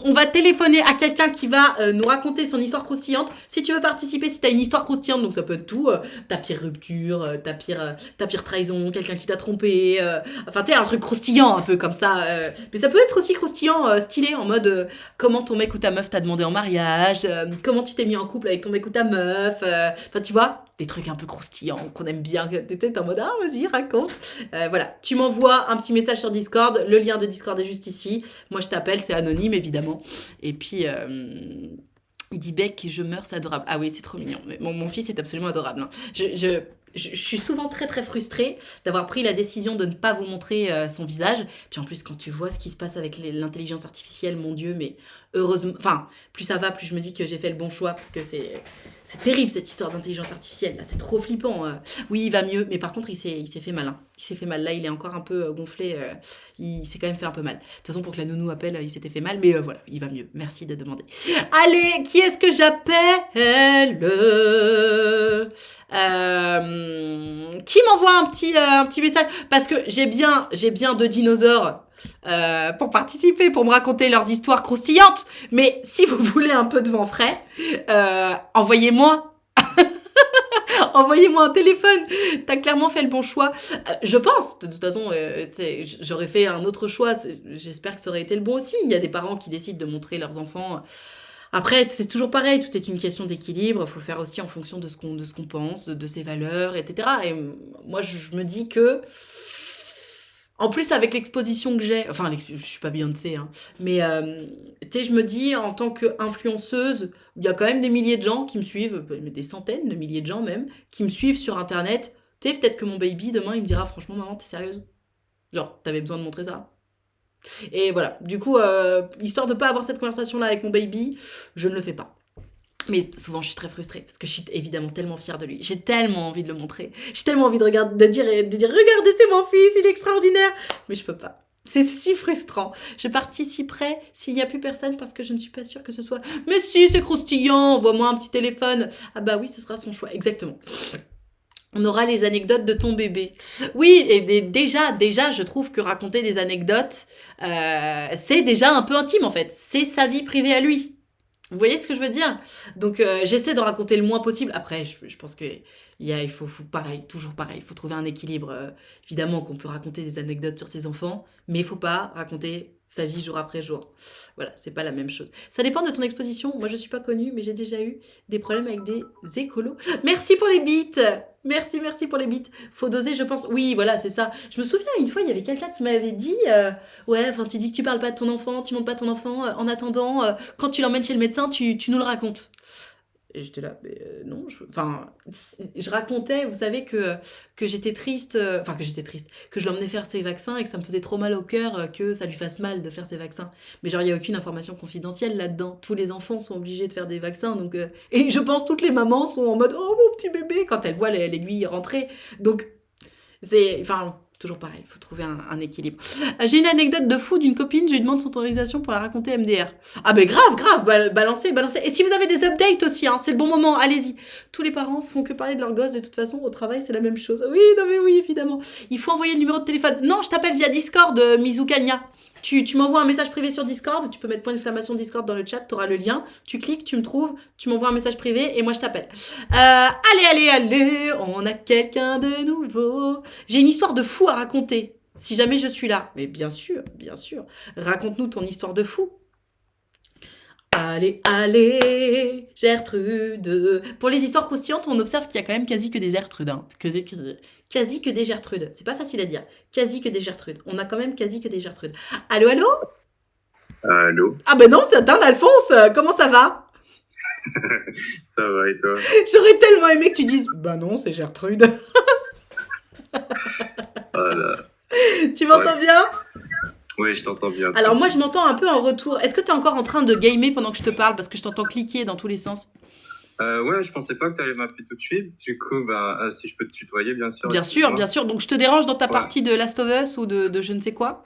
on va téléphoner à quelqu'un qui va nous raconter son histoire croustillante. Si tu veux participer, si t'as une histoire croustillante, donc ça peut être tout, ta pire rupture, ta pire trahison, quelqu'un qui t'a trompé, enfin t'es un truc croustillant un peu comme ça. Mais ça peut être aussi croustillant, stylé, en mode comment ton mec ou ta meuf t'a demandé en mariage, comment tu t'es mis en couple avec ton mec ou ta meuf, enfin tu vois, des trucs un peu croustillants qu'on aime bien. T'étais en mode ah vas-y raconte. Voilà, tu m'envoies un petit message sur Discord, le lien de Discord est juste ici. Moi je t'appelle, c'est anonyme évidemment. Et puis il dit bec, je meurs, c'est adorable. Ah oui, c'est trop mignon. Mais mon fils est absolument adorable. Hein. Je suis souvent très très frustrée d'avoir pris la décision de ne pas vous montrer son visage. Puis en plus, quand tu vois ce qui se passe avec l'intelligence artificielle, mon Dieu, mais heureusement, enfin, plus ça va, plus je me dis que j'ai fait le bon choix parce que c'est terrible cette histoire d'intelligence artificielle. Là, c'est trop flippant. Oui, il va mieux, mais par contre, il s'est fait mal. Hein. Il s'est fait mal. Là, il est encore un peu gonflé. Il s'est quand même fait un peu mal. De toute façon, pour que la nounou appelle, il s'était fait mal, mais voilà, il va mieux. Merci de demander. Allez, qui est-ce que j'appelle qui m'envoie un petit message parce que j'ai bien 2 dinosaures pour participer, pour me raconter leurs histoires croustillantes. Mais si vous voulez un peu de vent frais, envoyez-moi un téléphone. T'as clairement fait le bon choix. Je pense, de toute façon, j'aurais fait un autre choix. J'espère que ça aurait été le bon aussi. Il y a des parents qui décident de montrer leurs enfants. Après, c'est toujours pareil, tout est une question d'équilibre, il faut faire aussi en fonction de ce qu'on pense, de ses valeurs, etc. Et moi, je me dis que, en plus, avec l'exposition que j'ai, enfin, je suis pas Beyoncé, hein, mais tu sais, je me dis, en tant qu'influenceuse, il y a quand même des milliers de gens qui me suivent, des centaines de milliers de gens même, qui me suivent sur Internet. Tu sais, peut-être que mon baby, demain, il me dira, franchement, maman, t'es sérieuse? Genre, t'avais besoin de montrer ça? Et voilà, du coup, histoire de pas avoir cette conversation-là avec mon baby, je ne le fais pas. Mais souvent, je suis très frustrée parce que je suis évidemment tellement fière de lui. J'ai tellement envie de le montrer. J'ai tellement envie de dire, regardez, c'est mon fils, il est extraordinaire. Mais je peux pas. C'est si frustrant. Je participerai s'il n'y a plus personne parce que je ne suis pas sûre que ce soit. Mais si, c'est croustillant, envoie-moi un petit téléphone. Ah bah oui, ce sera son choix, exactement. On aura les anecdotes de ton bébé. Oui, et déjà, je trouve que raconter des anecdotes, c'est déjà un peu intime en fait. C'est sa vie privée à lui. Vous voyez ce que je veux dire? Donc j'essaie d'en raconter le moins possible. Après, je pense que il faut pareil, toujours pareil. Il faut trouver un équilibre. Évidemment qu'on peut raconter des anecdotes sur ses enfants, mais il faut pas raconter sa vie jour après jour. Voilà, c'est pas la même chose. Ça dépend de ton exposition. Moi, je suis pas connue, mais j'ai déjà eu des problèmes avec des écolos. Merci pour les bits. Merci pour les bits. Faut doser, je pense. Oui, voilà, c'est ça. Je me souviens, une fois, il y avait quelqu'un qui m'avait dit ouais, enfin, tu dis que tu parles pas de ton enfant, tu montes pas ton enfant. En attendant, quand tu l'emmènes chez le médecin, tu nous le racontes. Et j'étais là, mais non, je racontais, vous savez, que j'étais triste, que je l'emmenais faire ses vaccins et que ça me faisait trop mal au cœur que ça lui fasse mal de faire ses vaccins. Mais genre, il n'y a aucune information confidentielle là-dedans. Tous les enfants sont obligés de faire des vaccins, donc... Et je pense toutes les mamans sont en mode « Oh, mon petit bébé !» quand elles voient l'aiguille rentrer. Donc, c'est... Enfin... Toujours pareil, il faut trouver un équilibre. J'ai une anecdote de fou d'une copine, je lui demande son autorisation pour la raconter MDR. Ah ben grave, balancez. Et si vous avez des updates aussi, hein, c'est le bon moment, allez-y. Tous les parents font que parler de leur gosse, de toute façon, au travail, c'est la même chose. Oui, non mais oui, évidemment. Il faut envoyer le numéro de téléphone. Non, je t'appelle via Discord, Mizukanya. Tu m'envoies un message privé sur Discord, tu peux mettre point d'exclamation Discord dans le chat, tu auras le lien, tu cliques, tu me trouves, tu m'envoies un message privé et moi je t'appelle. Allez, on a quelqu'un de nouveau. J'ai une histoire de fou à raconter, si jamais je suis là. Mais bien sûr, raconte-nous ton histoire de fou. Allez, Gertrude. Pour les histoires croustillantes, on observe qu'il y a quand même quasi que des Gertrudes. Hein. Quasi que des Gertrudes. C'est pas facile à dire. Quasi que des Gertrudes. On a quand même quasi que des Gertrudes. Allô? Allô? Ah ben non, c'est Alphonse. Comment ça va? Ça va et toi? J'aurais tellement aimé que tu dises, bah non, c'est Gertrude. Voilà. Tu m'entends bien? Oui, je t'entends bien. Alors moi, je m'entends un peu en retour. Est-ce que tu es encore en train de gamer pendant que je te parle? Parce que je t'entends cliquer dans tous les sens. Ouais, je pensais pas que tu allais m'appeler tout de suite. Du coup, si je peux te tutoyer, bien sûr. Bien sûr, excuse-moi. bien sûr. Donc je te dérange dans ta Ouais. partie de Last of Us ou de je ne sais quoi?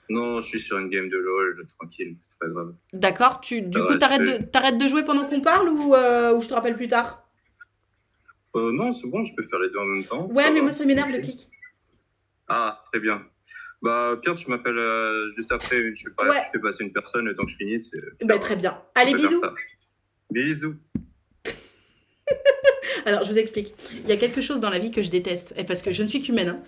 Non, je suis sur une game de LoL, tranquille, c'est pas grave. D'accord. Du Ouais, coup, t'arrêtes de jouer pendant qu'on parle ou je te rappelle plus tard? Non, c'est bon, je peux faire les deux en même temps. Ouais, ça mais va. moi, ça m'énerve le clic. Ah, très bien. Pierre, tu m'appelles juste après, je Ouais. fais passer une personne le temps que je finisse. Bah, très bien. Allez, on peut faire bisous. ça. Bisous. Alors, je vous explique. Il y a quelque chose dans la vie que je déteste. Et parce que je ne suis qu'humaine. Hein.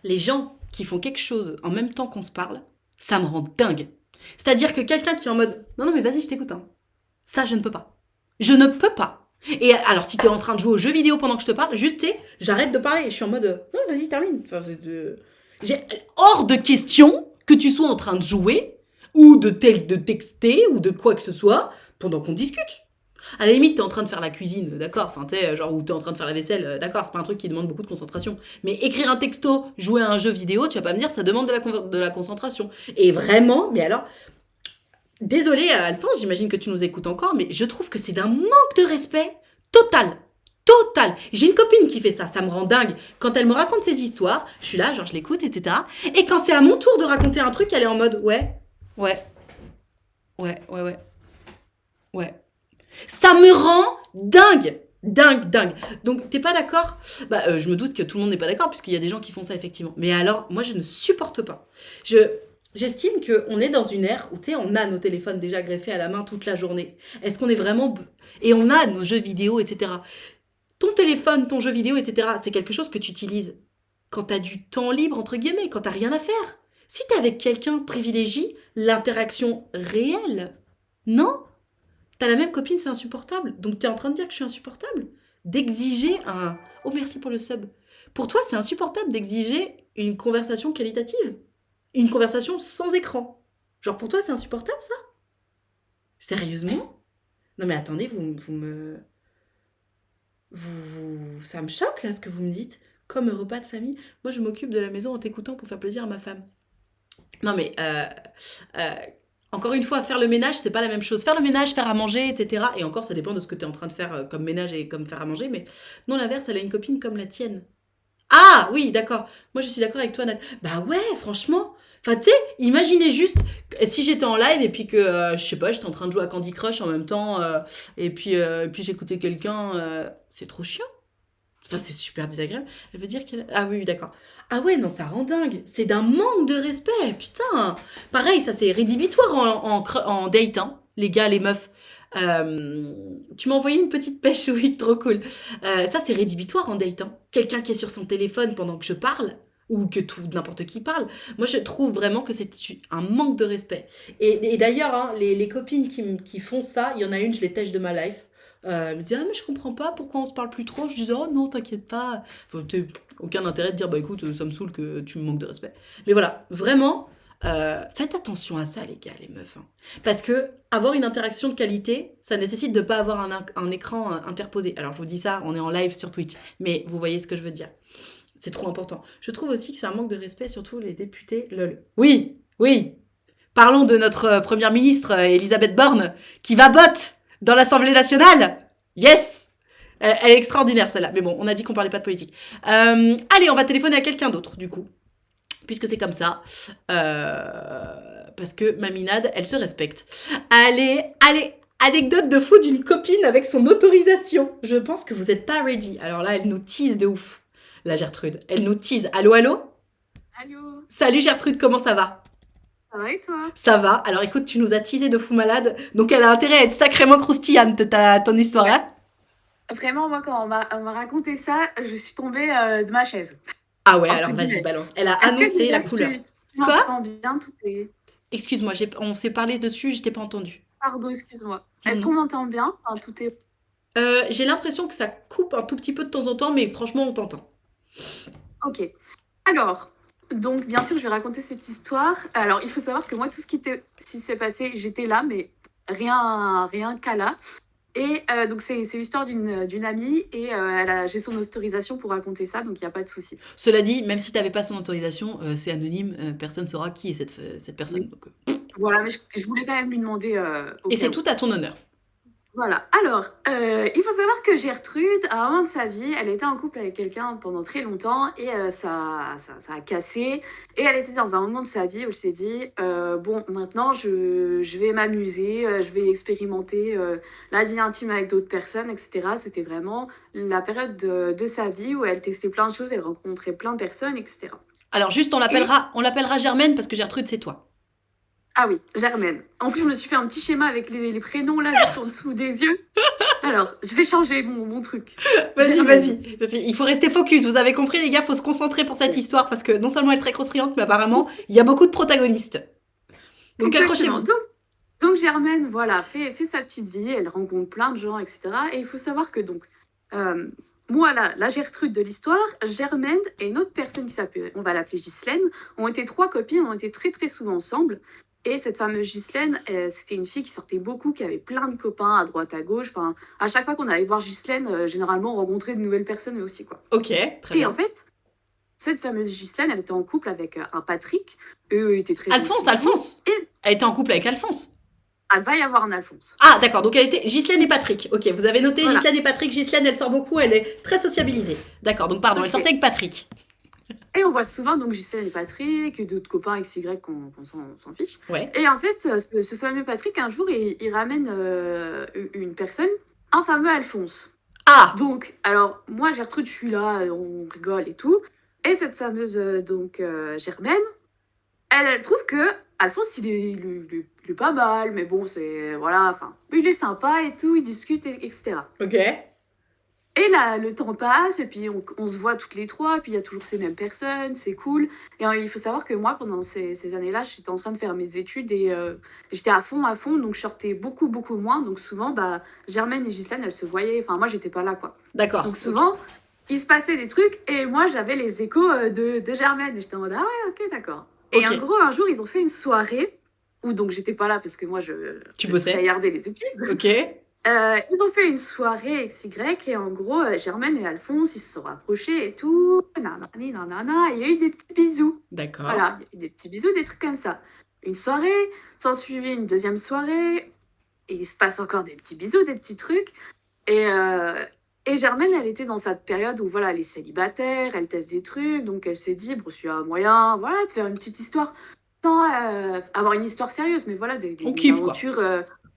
Les gens qui font quelque chose en même temps qu'on se parle, ça me rend dingue. C'est-à-dire que quelqu'un qui est en mode « Non, non, mais vas-y, je t'écoute. Hein. » Ça, je ne peux pas. Je ne peux pas. Et alors, si tu es en train de jouer aux jeux vidéo pendant que je te parle, juste, tu sais, j'arrête de parler. Je suis en mode « Non, vas-y, termine. » Enfin, hors de question que tu sois en train de jouer ou de texter ou de quoi que ce soit pendant qu'on discute. À la limite, t'es en train de faire la cuisine, d'accord, enfin, tu sais, genre, ou t'es en train de faire la vaisselle, d'accord, c'est pas un truc qui demande beaucoup de concentration. Mais écrire un texto, jouer à un jeu vidéo, tu vas pas me dire, ça demande de la concentration. Et vraiment, mais alors, désolé, Alphonse, j'imagine que tu nous écoutes encore, mais je trouve que c'est d'un manque de respect total. Total. J'ai une copine qui fait ça, ça me rend dingue. Quand elle me raconte ses histoires, je suis là, genre, je l'écoute, etc. Et quand c'est à mon tour de raconter un truc, elle est en mode, ouais. Ça me rend dingue. Dingue. Donc, t'es pas d'accord? Je me doute que tout le monde n'est pas d'accord, puisqu'il y a des gens qui font ça, effectivement. Mais alors, moi, je ne supporte pas. J'estime qu'on est dans une ère où, tu sais, on a nos téléphones déjà greffés à la main toute la journée. Est-ce qu'on est vraiment... Et on a nos jeux vidéo, etc. Ton téléphone, ton jeu vidéo, etc., c'est quelque chose que tu utilises quand t'as du temps libre, entre guillemets, quand t'as rien à faire. Si t'es avec quelqu'un, privilégie l'interaction réelle. Non? T'as la même copine, c'est insupportable. Donc t'es en train de dire que je suis insupportable? D'exiger un... Oh, merci pour le sub. Pour toi, c'est insupportable d'exiger une conversation qualitative? Une conversation sans écran? Genre pour toi, c'est insupportable, ça? Sérieusement? Non mais attendez, ça me choque, là, ce que vous me dites. Comme un repas de famille. Moi, je m'occupe de la maison en t'écoutant pour faire plaisir à ma femme. Non mais... encore une fois, faire le ménage, c'est pas la même chose. Faire le ménage, faire à manger, etc. Et encore, ça dépend de ce que tu es en train de faire comme ménage et comme faire à manger. Mais non, l'inverse, elle a une copine comme la tienne. Ah oui, d'accord. Moi, je suis d'accord avec toi, Nat. Bah ouais, franchement. Enfin, tu sais, imaginez juste si j'étais en live et puis que, je sais pas, j'étais en train de jouer à Candy Crush en même temps et puis j'écoutais quelqu'un. C'est trop chiant. Enfin, c'est super désagréable. Elle veut dire qu'elle... Ah oui, d'accord. Ah ouais, non, ça rend dingue. C'est d'un manque de respect, putain. Pareil, ça c'est rédhibitoire en date, hein. Les gars, les meufs. Tu m'as envoyé une petite pêche, oui, trop cool. Ça c'est rédhibitoire en date, hein. Quelqu'un qui est sur son téléphone pendant que je parle, ou que n'importe qui parle. Moi, je trouve vraiment que c'est un manque de respect. Et d'ailleurs, hein, les copines qui font ça, il y en a une, je les tèche de ma life. Elle me dit ah mais je comprends pas pourquoi on se parle plus trop. Je disais oh non t'inquiète pas. Enfin, aucun intérêt de dire bah écoute ça me saoule que tu me manques de respect. Mais voilà vraiment faites attention à ça les gars les meufs hein. Parce que avoir une interaction de qualité ça nécessite de pas avoir un écran interposé. Alors je vous dis ça on est en live sur Twitch mais vous voyez ce que je veux dire. C'est trop important. Je trouve aussi que c'est un manque de respect surtout les députés lol. Oui parlons de notre première ministre Elisabeth Borne qui va botte dans l'Assemblée nationale. Yes. Elle est extraordinaire, celle-là. Mais bon, on a dit qu'on parlait pas de politique. Allez, on va téléphoner à quelqu'un d'autre, du coup. Puisque c'est comme ça. Parce que Maminade, elle se respecte. Allez. Anecdote de fou d'une copine avec son autorisation. Je pense que vous n'êtes pas ready. Alors là, elle nous tease de ouf. La Gertrude. Elle nous tease. Allô? Allô? Salut Gertrude, comment ça va? Ça va et toi? Ça va. Alors écoute, tu nous as teasé de fou malade. Donc elle a intérêt à être sacrément croustillante, ton histoire, hein? Vraiment, moi, quand on m'a raconté ça, je suis tombée de ma chaise. Ah ouais, Entre alors vas-y, guillemets. balance. Elle a Est-ce que annoncé déjà la couleur. tu Quoi? m'entends bien, tout est... Excuse-moi, on s'est parlé dessus, je t'ai pas entendu. Pardon, excuse-moi. Est-ce Non. qu'on m'entend bien? Enfin, tout est... J'ai l'impression que ça coupe un tout petit peu de temps en temps, mais franchement, on t'entend. Ok. Alors, donc, bien sûr, je vais raconter cette histoire. Alors, il faut savoir que moi, tout ce qui s'est passé, j'étais là, mais rien qu'à là. Et donc c'est l'histoire d'une amie et j'ai son autorisation pour raconter ça, donc il y a pas de souci. Cela dit, même si tu n'avais pas son autorisation, c'est anonyme, personne ne saura qui est cette personne. Oui. Donc, Voilà, mais je voulais quand même lui demander au et cas c'est où. tout à ton honneur. Voilà. Alors, il faut savoir que Gertrude, à un moment de sa vie, elle était en couple avec quelqu'un pendant très longtemps et ça a cassé. Et elle était dans un moment de sa vie où elle s'est dit, bon, maintenant, je vais m'amuser, je vais expérimenter la vie intime avec d'autres personnes, etc. C'était vraiment la période de sa vie où elle testait plein de choses, elle rencontrait plein de personnes, etc. Alors juste, on l'appellera Germaine parce que Gertrude, c'est toi. Ah oui, Germaine. En plus, je me suis fait un petit schéma avec les prénoms là, juste en dessous des yeux. Alors, je vais changer mon truc. Vas-y, Germaine. vas-y. Il faut rester focus. Vous avez compris, les gars, faut se concentrer pour cette histoire parce que non seulement elle est très croustillante, mais apparemment, il y a beaucoup de protagonistes. Donc Exactement. accrochez-vous. Donc Germaine, voilà, fait sa petite vie, elle rencontre plein de gens, etc. Et il faut savoir que donc, moi, la Gertrude de l'histoire, Germaine et une autre personne qui s'appelle, on va l'appeler Ghislaine, ont été 3 copines, ont été très très souvent ensemble. Et cette fameuse Ghislaine, c'était une fille qui sortait beaucoup, qui avait plein de copains à droite, à gauche. Enfin, à chaque fois qu'on allait voir Ghislaine, généralement, on rencontrait de nouvelles personnes aussi, quoi. Ok, très Et bien. en fait, cette fameuse Ghislaine, elle était en couple avec un Patrick. Eux étaient très Alphonse. Et Elle était en couple avec Alphonse. elle va y avoir un Alphonse. Ah, d'accord. Donc elle était Ghislaine et Patrick. Ok, vous avez noté Voilà. Ghislaine et Patrick. Ghislaine, elle sort beaucoup, elle est très sociabilisée. D'accord, donc pardon, elle Ok. sortait avec Patrick. Et on voit souvent donc Ghislaine et Patrick, et d'autres copains XY qu'on s'en fiche. Ouais. Et en fait, ce fameux Patrick, un jour, il ramène une personne, un fameux Alphonse. Ah, Donc, alors, moi, Gertrude, je suis là, on rigole et tout. Et cette fameuse, Germaine, elle trouve que Alphonse, il est pas mal, mais bon, c'est, voilà, enfin, il est sympa et tout, il discute, etc. ok. Et là, le temps passe, et puis on se voit toutes les trois, puis il y a toujours ces mêmes personnes, c'est cool. Et il faut savoir que moi, pendant ces années-là, j'étais en train de faire mes études et j'étais à fond, donc je sortais beaucoup, beaucoup moins. Donc souvent, bah, Germaine et Ghislaine, elles se voyaient, enfin, moi, j'étais pas là, quoi. D'accord. Donc souvent, il se passait des trucs, et moi, j'avais les échos de Germaine, et j'étais en mode, ah ouais, ok, d'accord. Et Ok. en gros, un jour, ils ont fait une soirée, où donc j'étais pas là, parce que moi, Tu je bossais. regardais les études. Ok. Ils ont fait une soirée XY et en gros, Germaine et Alphonse, ils se sont rapprochés et tout, nanani, nanana, et il y a eu des petits bisous. D'accord. Voilà, il y a eu des petits bisous, des trucs comme ça. Une soirée, s'en suivit une deuxième soirée, et il se passe encore des petits bisous, des petits trucs. Et Germaine, elle était dans cette période où voilà, elle est célibataire, elle teste des trucs, donc elle s'est dit, bon, s'il y a un moyen, voilà, de faire une petite histoire, sans avoir une histoire sérieuse, mais voilà, des On kiffe, quoi. aventures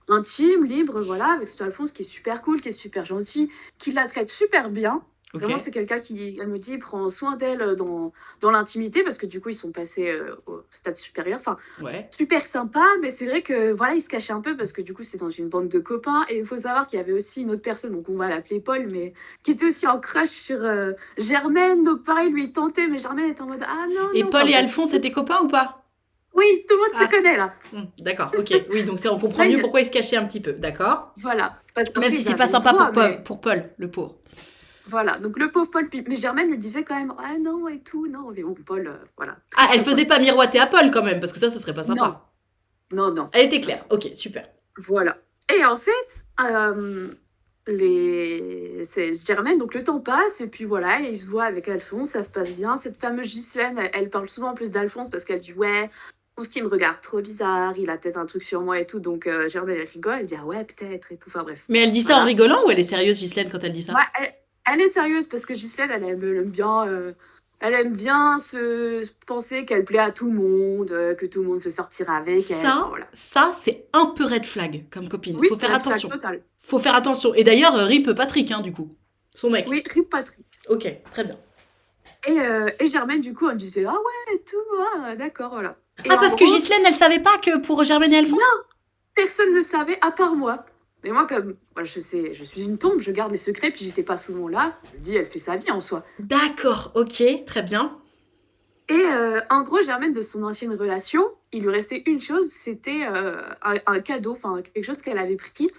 intimes, libres, voilà, avec cet Alphonse qui est super cool, qui est super gentil, qui la traite super bien. Ok. Vraiment, c'est quelqu'un qui, elle me dit, prend soin d'elle dans l'intimité, parce que du coup, ils sont passés au stade supérieur. Enfin, Ouais. super sympa, mais c'est vrai que voilà, il se cachait un peu parce que du coup, c'est dans une bande de copains. Et il faut savoir qu'il y avait aussi une autre personne, donc on va l'appeler Paul, mais qui était aussi en crush sur Germaine. Donc pareil, lui, il tentait, mais Germaine était en mode ah non, Et non. Paul Enfin, et bref. Alphonse étaient copains ou pas? Oui, tout le monde Ah. se connaît là. D'accord, ok. Oui, donc on comprend Là, mieux il- pourquoi il se cachait un petit peu. D'accord. Voilà. Parce Même qu'après, si ils c'est pas avaient sympa le droit, pour Paul, le pauvre. Voilà, donc le pauvre Paul, mais Germaine lui disait quand même ah non et tout, non, mais bon, Paul, voilà. Ah, elle faisait pas miroiter à Paul quand même, parce que ça, ce serait pas sympa. Non, non. Elle était claire. Ok, super. Voilà. Et en fait, c'est Germaine, donc le temps passe, et puis voilà, et il se voit avec Alphonse, ça se passe bien. Cette fameuse Ghislaine, elle parle souvent en plus d'Alphonse parce qu'elle dit ouais, je trouve qu'il me regarde trop bizarre, il a peut-être un truc sur moi et tout. Donc Germaine, elle rigole, elle dit ah ouais, peut-être et tout. Enfin bref. Mais elle dit ça Voilà. en rigolant ou elle est sérieuse, Ghislaine, quand elle dit ça? Ouais, elle est sérieuse parce que Ghislaine, elle aime bien se penser qu'elle plaît à tout le monde, que tout le monde veut sortir avec elle. Enfin, Ça, voilà. ça c'est un peu red flag comme copine. Oui, Faut faire c'est un flag attention. total. Faut faire attention. Et d'ailleurs, rip Patrick, hein, du coup. Son mec. Oui, rip Patrick. Ok, très bien. Et Germaine, du coup, elle me disait ah ouais, et tout, ah, d'accord, voilà. Et Ah, en parce que gros, Ghislaine, elle savait pas que pour Germaine et Alphonse? personne ne savait à part moi. Mais moi, comme voilà, je suis une tombe, je garde les secrets, puis j'étais pas souvent là. Je me dis, elle fait sa vie en soi. D'accord, ok, très bien. Et en gros, Germaine, de son ancienne relation, il lui restait une chose, c'était un cadeau, enfin quelque chose qu'elle avait pris.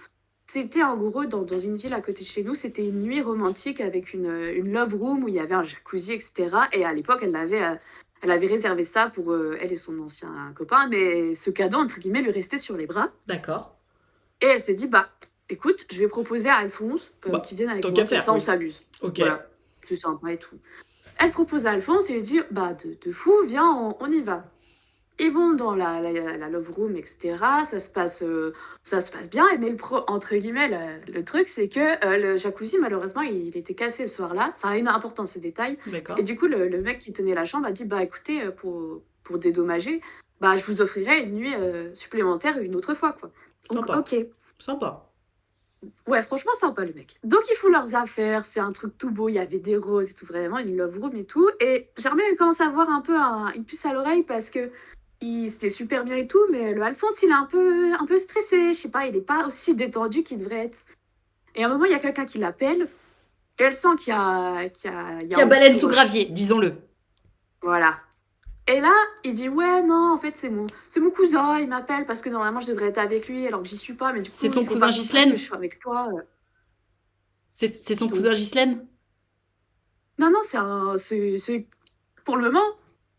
C'était en gros dans une ville à côté de chez nous, c'était une nuit romantique avec une love room où il y avait un jacuzzi, etc. Et à l'époque, elle avait réservé ça pour elle et son ancien copain, mais ce cadeau, entre guillemets, lui restait sur les bras. D'accord. Et elle s'est dit, bah, écoute, je vais proposer à Alphonse Bah, qu'il vienne avec tant moi, qu'à comme faire, ça on oui. s'amuse. Ok. Voilà, c'est sympa et tout. Elle propose à Alphonse et lui dit, bah de fou, viens, on y va. Ils vont dans la love room, etc. Ça se passe bien. Mais entre guillemets, le truc, c'est que le jacuzzi, malheureusement, il était cassé le soir-là. Ça a une importance, ce détail. D'accord. Et du coup, le mec qui tenait la chambre a dit, bah écoutez, pour dédommager, bah je vous offrirai une nuit supplémentaire une autre fois, quoi. Donc, Sympa. ok. Sympa. Ouais, franchement, sympa le mec. Donc, ils font leurs affaires, c'est un truc tout beau, il y avait des roses et tout, vraiment, une love room et tout. Et Germaine, elle commence à avoir un peu une puce à l'oreille parce que c'était super bien et tout, mais le Alphonse, il est un peu stressé, je sais pas, il est pas aussi détendu qu'il devrait être. Et à un moment, il y a quelqu'un qui l'appelle, et elle sent qu'il y a Qui a anguille baleine sous sous roche. gravier, disons-le. Voilà. Et là, il dit, ouais, non, en fait, c'est mon cousin, il m'appelle parce que normalement, je devrais être avec lui alors que j'y suis pas, mais du coup, C'est son il faut cousin pas qu'on sache Ghislaine que je suis avec toi. C'est son Donc, cousin Ghislaine non, c'est pour le moment,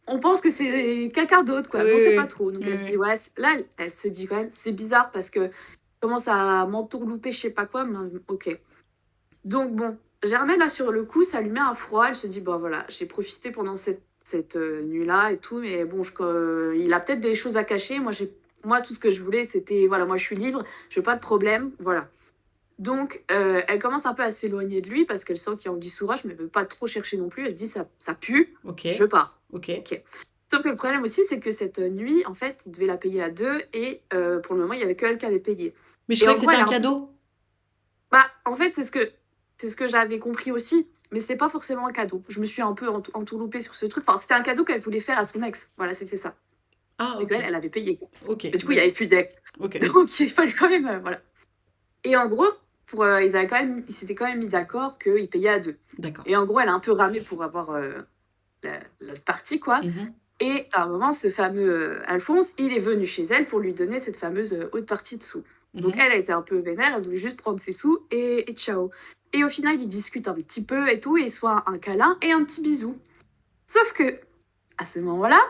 on pense que c'est quelqu'un d'autre, quoi. Oui, Mais on sait oui, pas oui. trop. Donc Oui, elle se oui. dit, ouais, là, elle se dit quand même, c'est bizarre parce que commence à m'entourlouper, je sais pas quoi, mais ok. Donc bon, Germaine, là, sur le coup, ça lui met un froid. Elle se dit, bon, voilà, j'ai profité pendant cette nuit-là et tout, mais bon, il a peut-être des choses à cacher. Moi, tout ce que je voulais, c'était, voilà, moi, je suis libre, je veux pas de problème, voilà. Donc, elle commence un peu à s'éloigner de lui parce qu'elle sent qu'il y a anguille sous roche, mais elle veut pas trop chercher non plus. Elle se dit, ça pue, Ok. je pars. Ok. Ok. Sauf que le problème aussi, c'est que cette nuit, en fait, il devait la payer à deux et pour le moment, il y avait que elle qui avait payé. Mais je Et croyais en que gros, c'était elle un a un peu- cadeau. Bah, en fait, c'est ce que j'avais compris aussi, mais c'était pas forcément un cadeau. Je me suis un peu entourloupée sur ce truc. Enfin, c'était un cadeau qu'elle voulait faire à son ex. Voilà, c'était ça. Ah, Et ok. qu'elle, elle avait payé. Ok. Et du coup, il y avait plus d'ex. Ok. Donc, il fallait quand même, voilà. Et en gros, ils s'étaient quand même mis d'accord qu'ils payaient à deux. D'accord. Et en gros, elle a un peu ramé pour avoir l'autre partie, quoi. Mhm. Et à un moment, ce fameux Alphonse, il est venu chez elle pour lui donner cette fameuse haute partie de sous. Donc Mhm. elle a été un peu vénère, elle voulait juste prendre ses sous et ciao. Et au final, ils discutent un petit peu et tout, et soit un câlin et un petit bisou. Sauf que, à ce moment-là,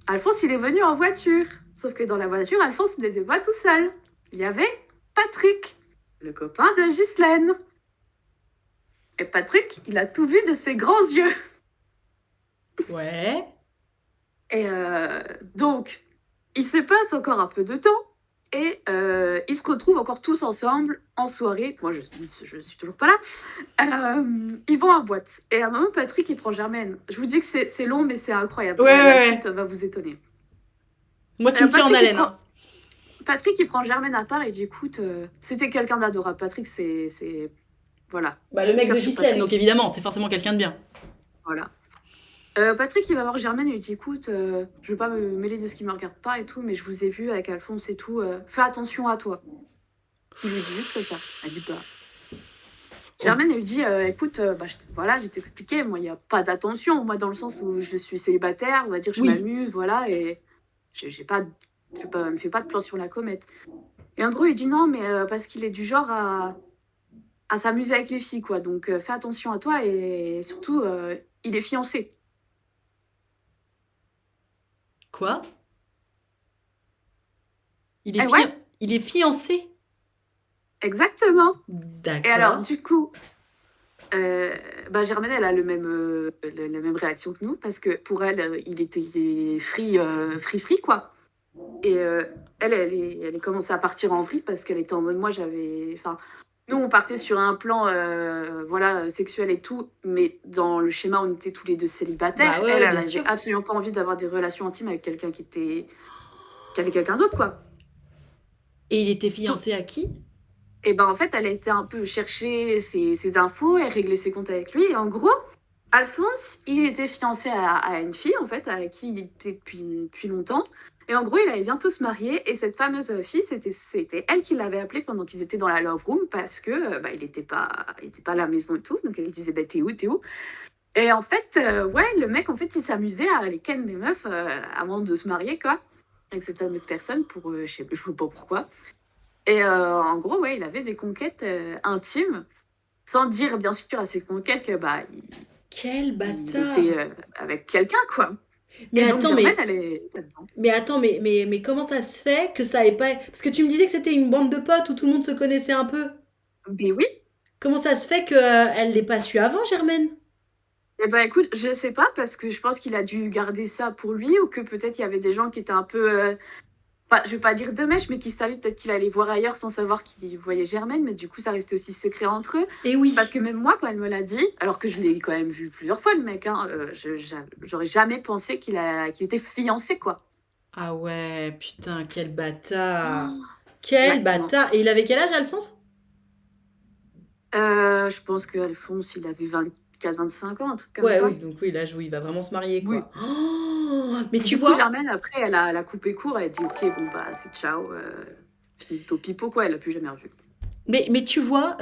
Alphonse, il est venu en voiture. Sauf que dans la voiture, Alphonse n'était pas tout seul. Il y avait Patrick, le copain de Ghislaine. Et Patrick, il a tout vu de ses grands yeux. Ouais. Et donc, il se passe encore un peu de temps et ils se retrouvent encore tous ensemble en soirée. Moi, je suis toujours pas là. Ils vont en boîte. Et à un moment, Patrick, il prend Germaine. Je vous dis que c'est long, mais c'est incroyable. Ouais, La ouais, suite va vous étonner. Moi, tu me tiens en Patrick, il haleine. prend- Hein. Patrick, il prend Germaine à part et dit, écoute, c'était quelqu'un d'adorable. Patrick, c'est... Voilà. Bah, le mec de Cœur sur Ghislaine, Patrick. donc évidemment, c'est forcément quelqu'un de bien. Voilà. Patrick, il va voir Germaine et lui dit, écoute, je veux pas me mêler de ce qui me regarde pas et tout, mais je vous ai vu avec Alphonse et tout, fais attention à toi. Il lui dit juste comme ça. Elle dit, bah... Germaine, elle lui dit, écoute, voilà, je t'ai expliqué, moi, il n'y a pas d'attention, moi, dans le sens où je suis célibataire, on va dire, je Oui. m'amuse, voilà, et me fais pas de plan sur la comète. Et en gros, il dit non, mais parce qu'il est du genre à s'amuser avec les filles, quoi, donc fais attention à toi, et surtout, il est fiancé. Quoi? Il Eh est, ouais. il est fiancé? Exactement. D'accord. Et alors, du coup, Germaine, elle a la même réaction que nous, parce que pour elle, il était free, quoi. Et elle est commencé à partir en vrille parce qu'elle était en mode, moi, enfin, nous, on partait sur un plan, voilà, sexuel et tout, mais dans le schéma, on était tous les deux célibataires. Bah ouais, elle bien avait sûr. absolument pas envie d'avoir des relations intimes avec quelqu'un qui avait quelqu'un d'autre, quoi. Et il était fiancé à qui? Et ben en fait, elle a été un peu chercher ses infos et régler ses comptes avec lui. Et en gros, Alphonse, il était fiancé à une fille, en fait, avec qui il était depuis longtemps. Et en gros, il allait bientôt se marier. Et cette fameuse fille, c'était elle qui l'avait appelé pendant qu'ils étaient dans la love room parce que il était pas à la maison et tout. Donc elle disait, t'es où, t'es où? Et en fait, ouais, le mec, en fait, il s'amusait à aller ken des meufs avant de se marier, quoi. Avec cette fameuse personne pour, je sais pas pourquoi. Et en gros, ouais, il avait des conquêtes intimes, sans dire bien sûr à ses conquêtes que Quel il bâtard! était avec quelqu'un, quoi. Mais Et donc attends, Germaine, mais, elle est là-dedans. mais attends, mais comment ça se fait que ça ait pas... Parce que tu me disais que c'était une bande de potes où tout le monde se connaissait un peu. Mais oui. Comment ça se fait qu'elle l'ait pas su avant, Germaine? Eh ben écoute, je sais pas parce que je pense qu'il a dû garder ça pour lui ou que peut-être il y avait des gens qui étaient un peu, enfin, je vais pas dire de mèche, mais qui savaient peut-être qu'il allait voir ailleurs sans savoir qu'il voyait Germaine, mais du coup ça restait aussi secret entre eux. Eh oui. Parce que même moi, quand elle me l'a dit, alors que je l'ai quand même vu plusieurs fois le mec, hein, j'aurais jamais pensé qu'il était fiancé quoi. Ah ouais, putain, quel bâtard. Oh, Quel ouais, vraiment. bâtard. Et il avait quel âge, Alphonse? Je pense que Alphonse, il avait 24-25 ans, un truc comme Ouais, ça. oui, donc oui, l'âge où il va vraiment se marier, Oui. quoi. Oh, mais Et tu du coup, vois, Germaine, après, elle a coupé court, elle a dit ok, bon bah c'est ciao, finito pipo quoi, elle l'a plus jamais revu. mais tu vois,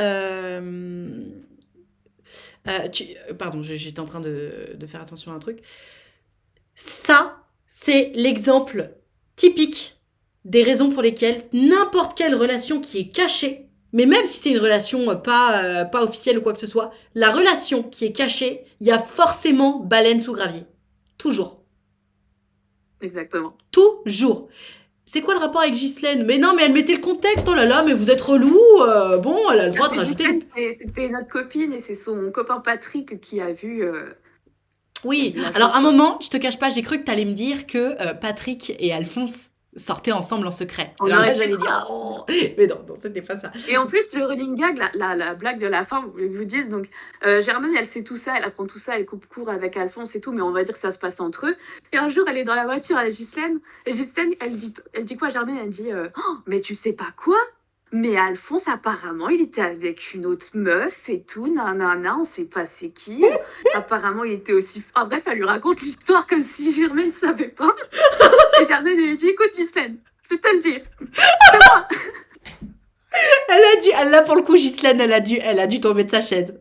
pardon, j'étais en train de faire attention à un truc. Ça, c'est l'exemple typique des raisons pour lesquelles n'importe quelle relation qui est cachée, mais même si c'est une relation pas officielle ou quoi que ce soit, la relation qui est cachée, il y a forcément baleine sous gravier. Toujours. Exactement. Toujours. C'est quoi le rapport avec Ghislaine? Mais non, mais elle mettait le contexte, oh là là, mais vous êtes relou, bon, elle a le droit de rajouter... C'était notre copine et c'est son copain Patrick qui a vu. Oui, La alors chose, à un quoi. moment, je te cache pas, j'ai cru que t'allais me dire que Patrick et Alphonse sortaient ensemble en secret. On Alors là, aurait j'allais pu dire, oh, mais non, non, c'était pas ça. Et en plus, le running gag, la blague de la fin, vous voulez que je vous dise, donc Germaine, elle sait tout ça, elle apprend tout ça, elle coupe court avec Alphonse et tout, mais on va dire que ça se passe entre eux. Et un jour, elle est dans la voiture avec Ghislaine, et Ghislaine, elle dit quoi à Germaine? Elle dit oh, mais tu sais pas quoi? Mais Alphonse, apparemment, il était avec une autre meuf et tout, nanana, on sait pas c'est qui. Apparemment, il était aussi. Ah, bref, elle lui raconte l'histoire comme si Germaine ne savait pas. Et Germaine elle lui dit écoute, Ghislaine, je vais te le dire. Là pour le coup, Ghislaine, elle a dû tomber de sa chaise.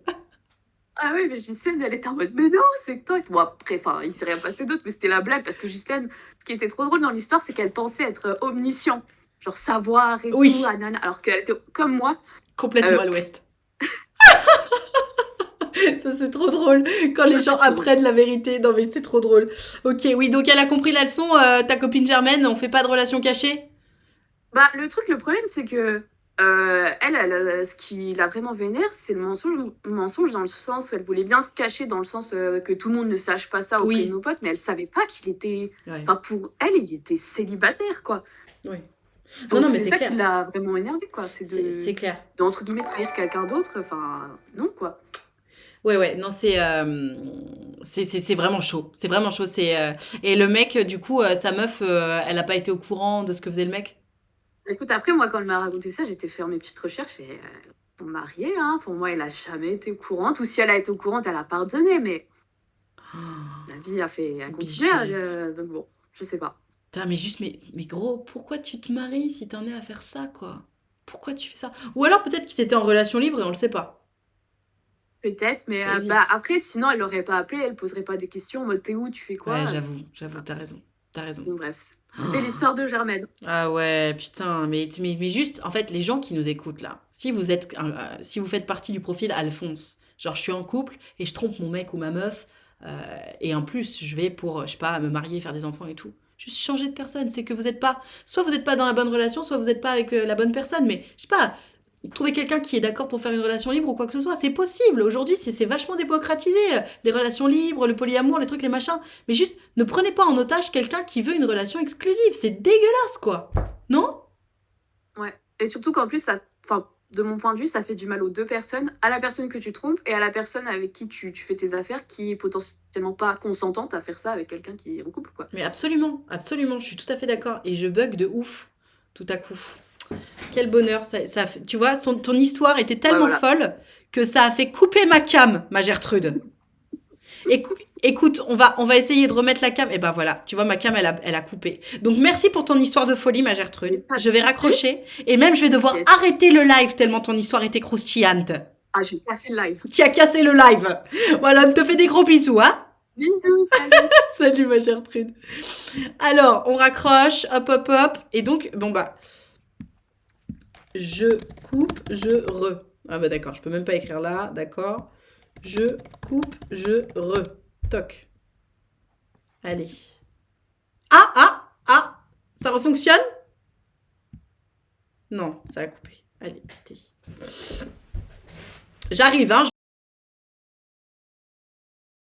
Ah oui, mais Ghislaine, elle était en mode, mais non, c'est que toi. Bon, après, enfin, il s'est rien passé d'autre, mais c'était la blague, parce que Ghislaine, ce qui était trop drôle dans l'histoire, c'est qu'elle pensait être omniscient. Genre savoir et Oui. tout, anana, alors qu'elle était comme moi. Complètement à l'ouest. Ça, c'est trop drôle quand les gens apprennent la vérité. Non, mais c'est trop drôle. Ok, oui, donc elle a compris la leçon, ta copine Germaine, on fait pas de relation cachée? Bah, le problème, c'est que ce qui la vraiment vénère, c'est le mensonge dans le sens où elle voulait bien se cacher, dans le sens que tout le monde ne sache pas ça auprès Oui. de nos potes, mais elle savait pas qu'il était. Ouais. Enfin, pour elle, il était célibataire, quoi. Oui. Donc, Non, mais c'est c'est ça clair. qui l'a vraiment énervé, quoi. C'est clair. De, entre guillemets, trahir quelqu'un d'autre. Enfin, non, quoi. Ouais, non, c'est vraiment chaud. C'est vraiment chaud. Et le mec, du coup, sa meuf, elle a pas été au courant de ce que faisait le mec? Écoute, après, moi, quand elle m'a raconté ça, j'étais faire mes petites recherches et sont mariés, hein. Pour moi, elle a jamais été au courant. Ou si elle a été au courant, elle a pardonné, mais la vie a continué. Bichette. Donc bon, je sais pas. Putain, mais gros, pourquoi tu te maries si t'en es à faire ça, quoi? Pourquoi tu fais ça? Ou alors peut-être qu'ils étaient en relation libre et on le sait pas. Peut-être, mais Ça existe. bah, après, sinon, elle l'aurait pas appelé, elle poserait pas des questions en mode t'es où, tu fais quoi? Ouais, j'avoue, t'as raison. Donc bref, c'était l'histoire de Germaine. Ah ouais, putain, mais juste, en fait, les gens qui nous écoutent là, si vous faites partie du profil Alphonse, genre je suis en couple et je trompe mon mec ou ma meuf, et en plus je vais pour, je sais pas, me marier, faire des enfants et tout, juste changer de personne, c'est que soit vous êtes pas dans la bonne relation, soit vous êtes pas avec la bonne personne, mais je sais pas, trouver quelqu'un qui est d'accord pour faire une relation libre ou quoi que ce soit, c'est possible. Aujourd'hui, c'est vachement démocratisé, les relations libres, le polyamour, les trucs, les machins. Mais juste, ne prenez pas en otage quelqu'un qui veut une relation exclusive. C'est dégueulasse, quoi. Non? Ouais. Et surtout qu'en plus, ça, enfin, de mon point de vue, ça fait du mal aux deux personnes, à la personne que tu trompes et à la personne avec qui tu fais tes affaires, qui est potentiellement pas consentante à faire ça avec quelqu'un qui est en couple, quoi. Mais absolument, absolument, je suis tout à fait d'accord. Et je bug de ouf, tout à coup. Quel bonheur. Tu vois, ton histoire était tellement folle que ça a fait couper ma cam, ma Gertrude. Écoute, on va essayer de remettre la cam. Et ben voilà, tu vois, ma cam, elle a coupé. Donc merci pour ton histoire de folie, ma Gertrude. Je vais raccrocher. Et même, je vais devoir arrêter le live tellement ton histoire était croustillante. Ah, j'ai cassé le live. Tu as cassé le live. Voilà, on te fait des gros bisous, hein. Bisous, salut. Salut, ma Gertrude. Alors, on raccroche, hop. Et donc, bon bah... Je coupe, je re. Ah bah d'accord, je peux même pas écrire là, d'accord. Je coupe, je re. Toc. Allez, Ça refonctionne? Non, ça a coupé. Allez, quittez. J'arrive, hein.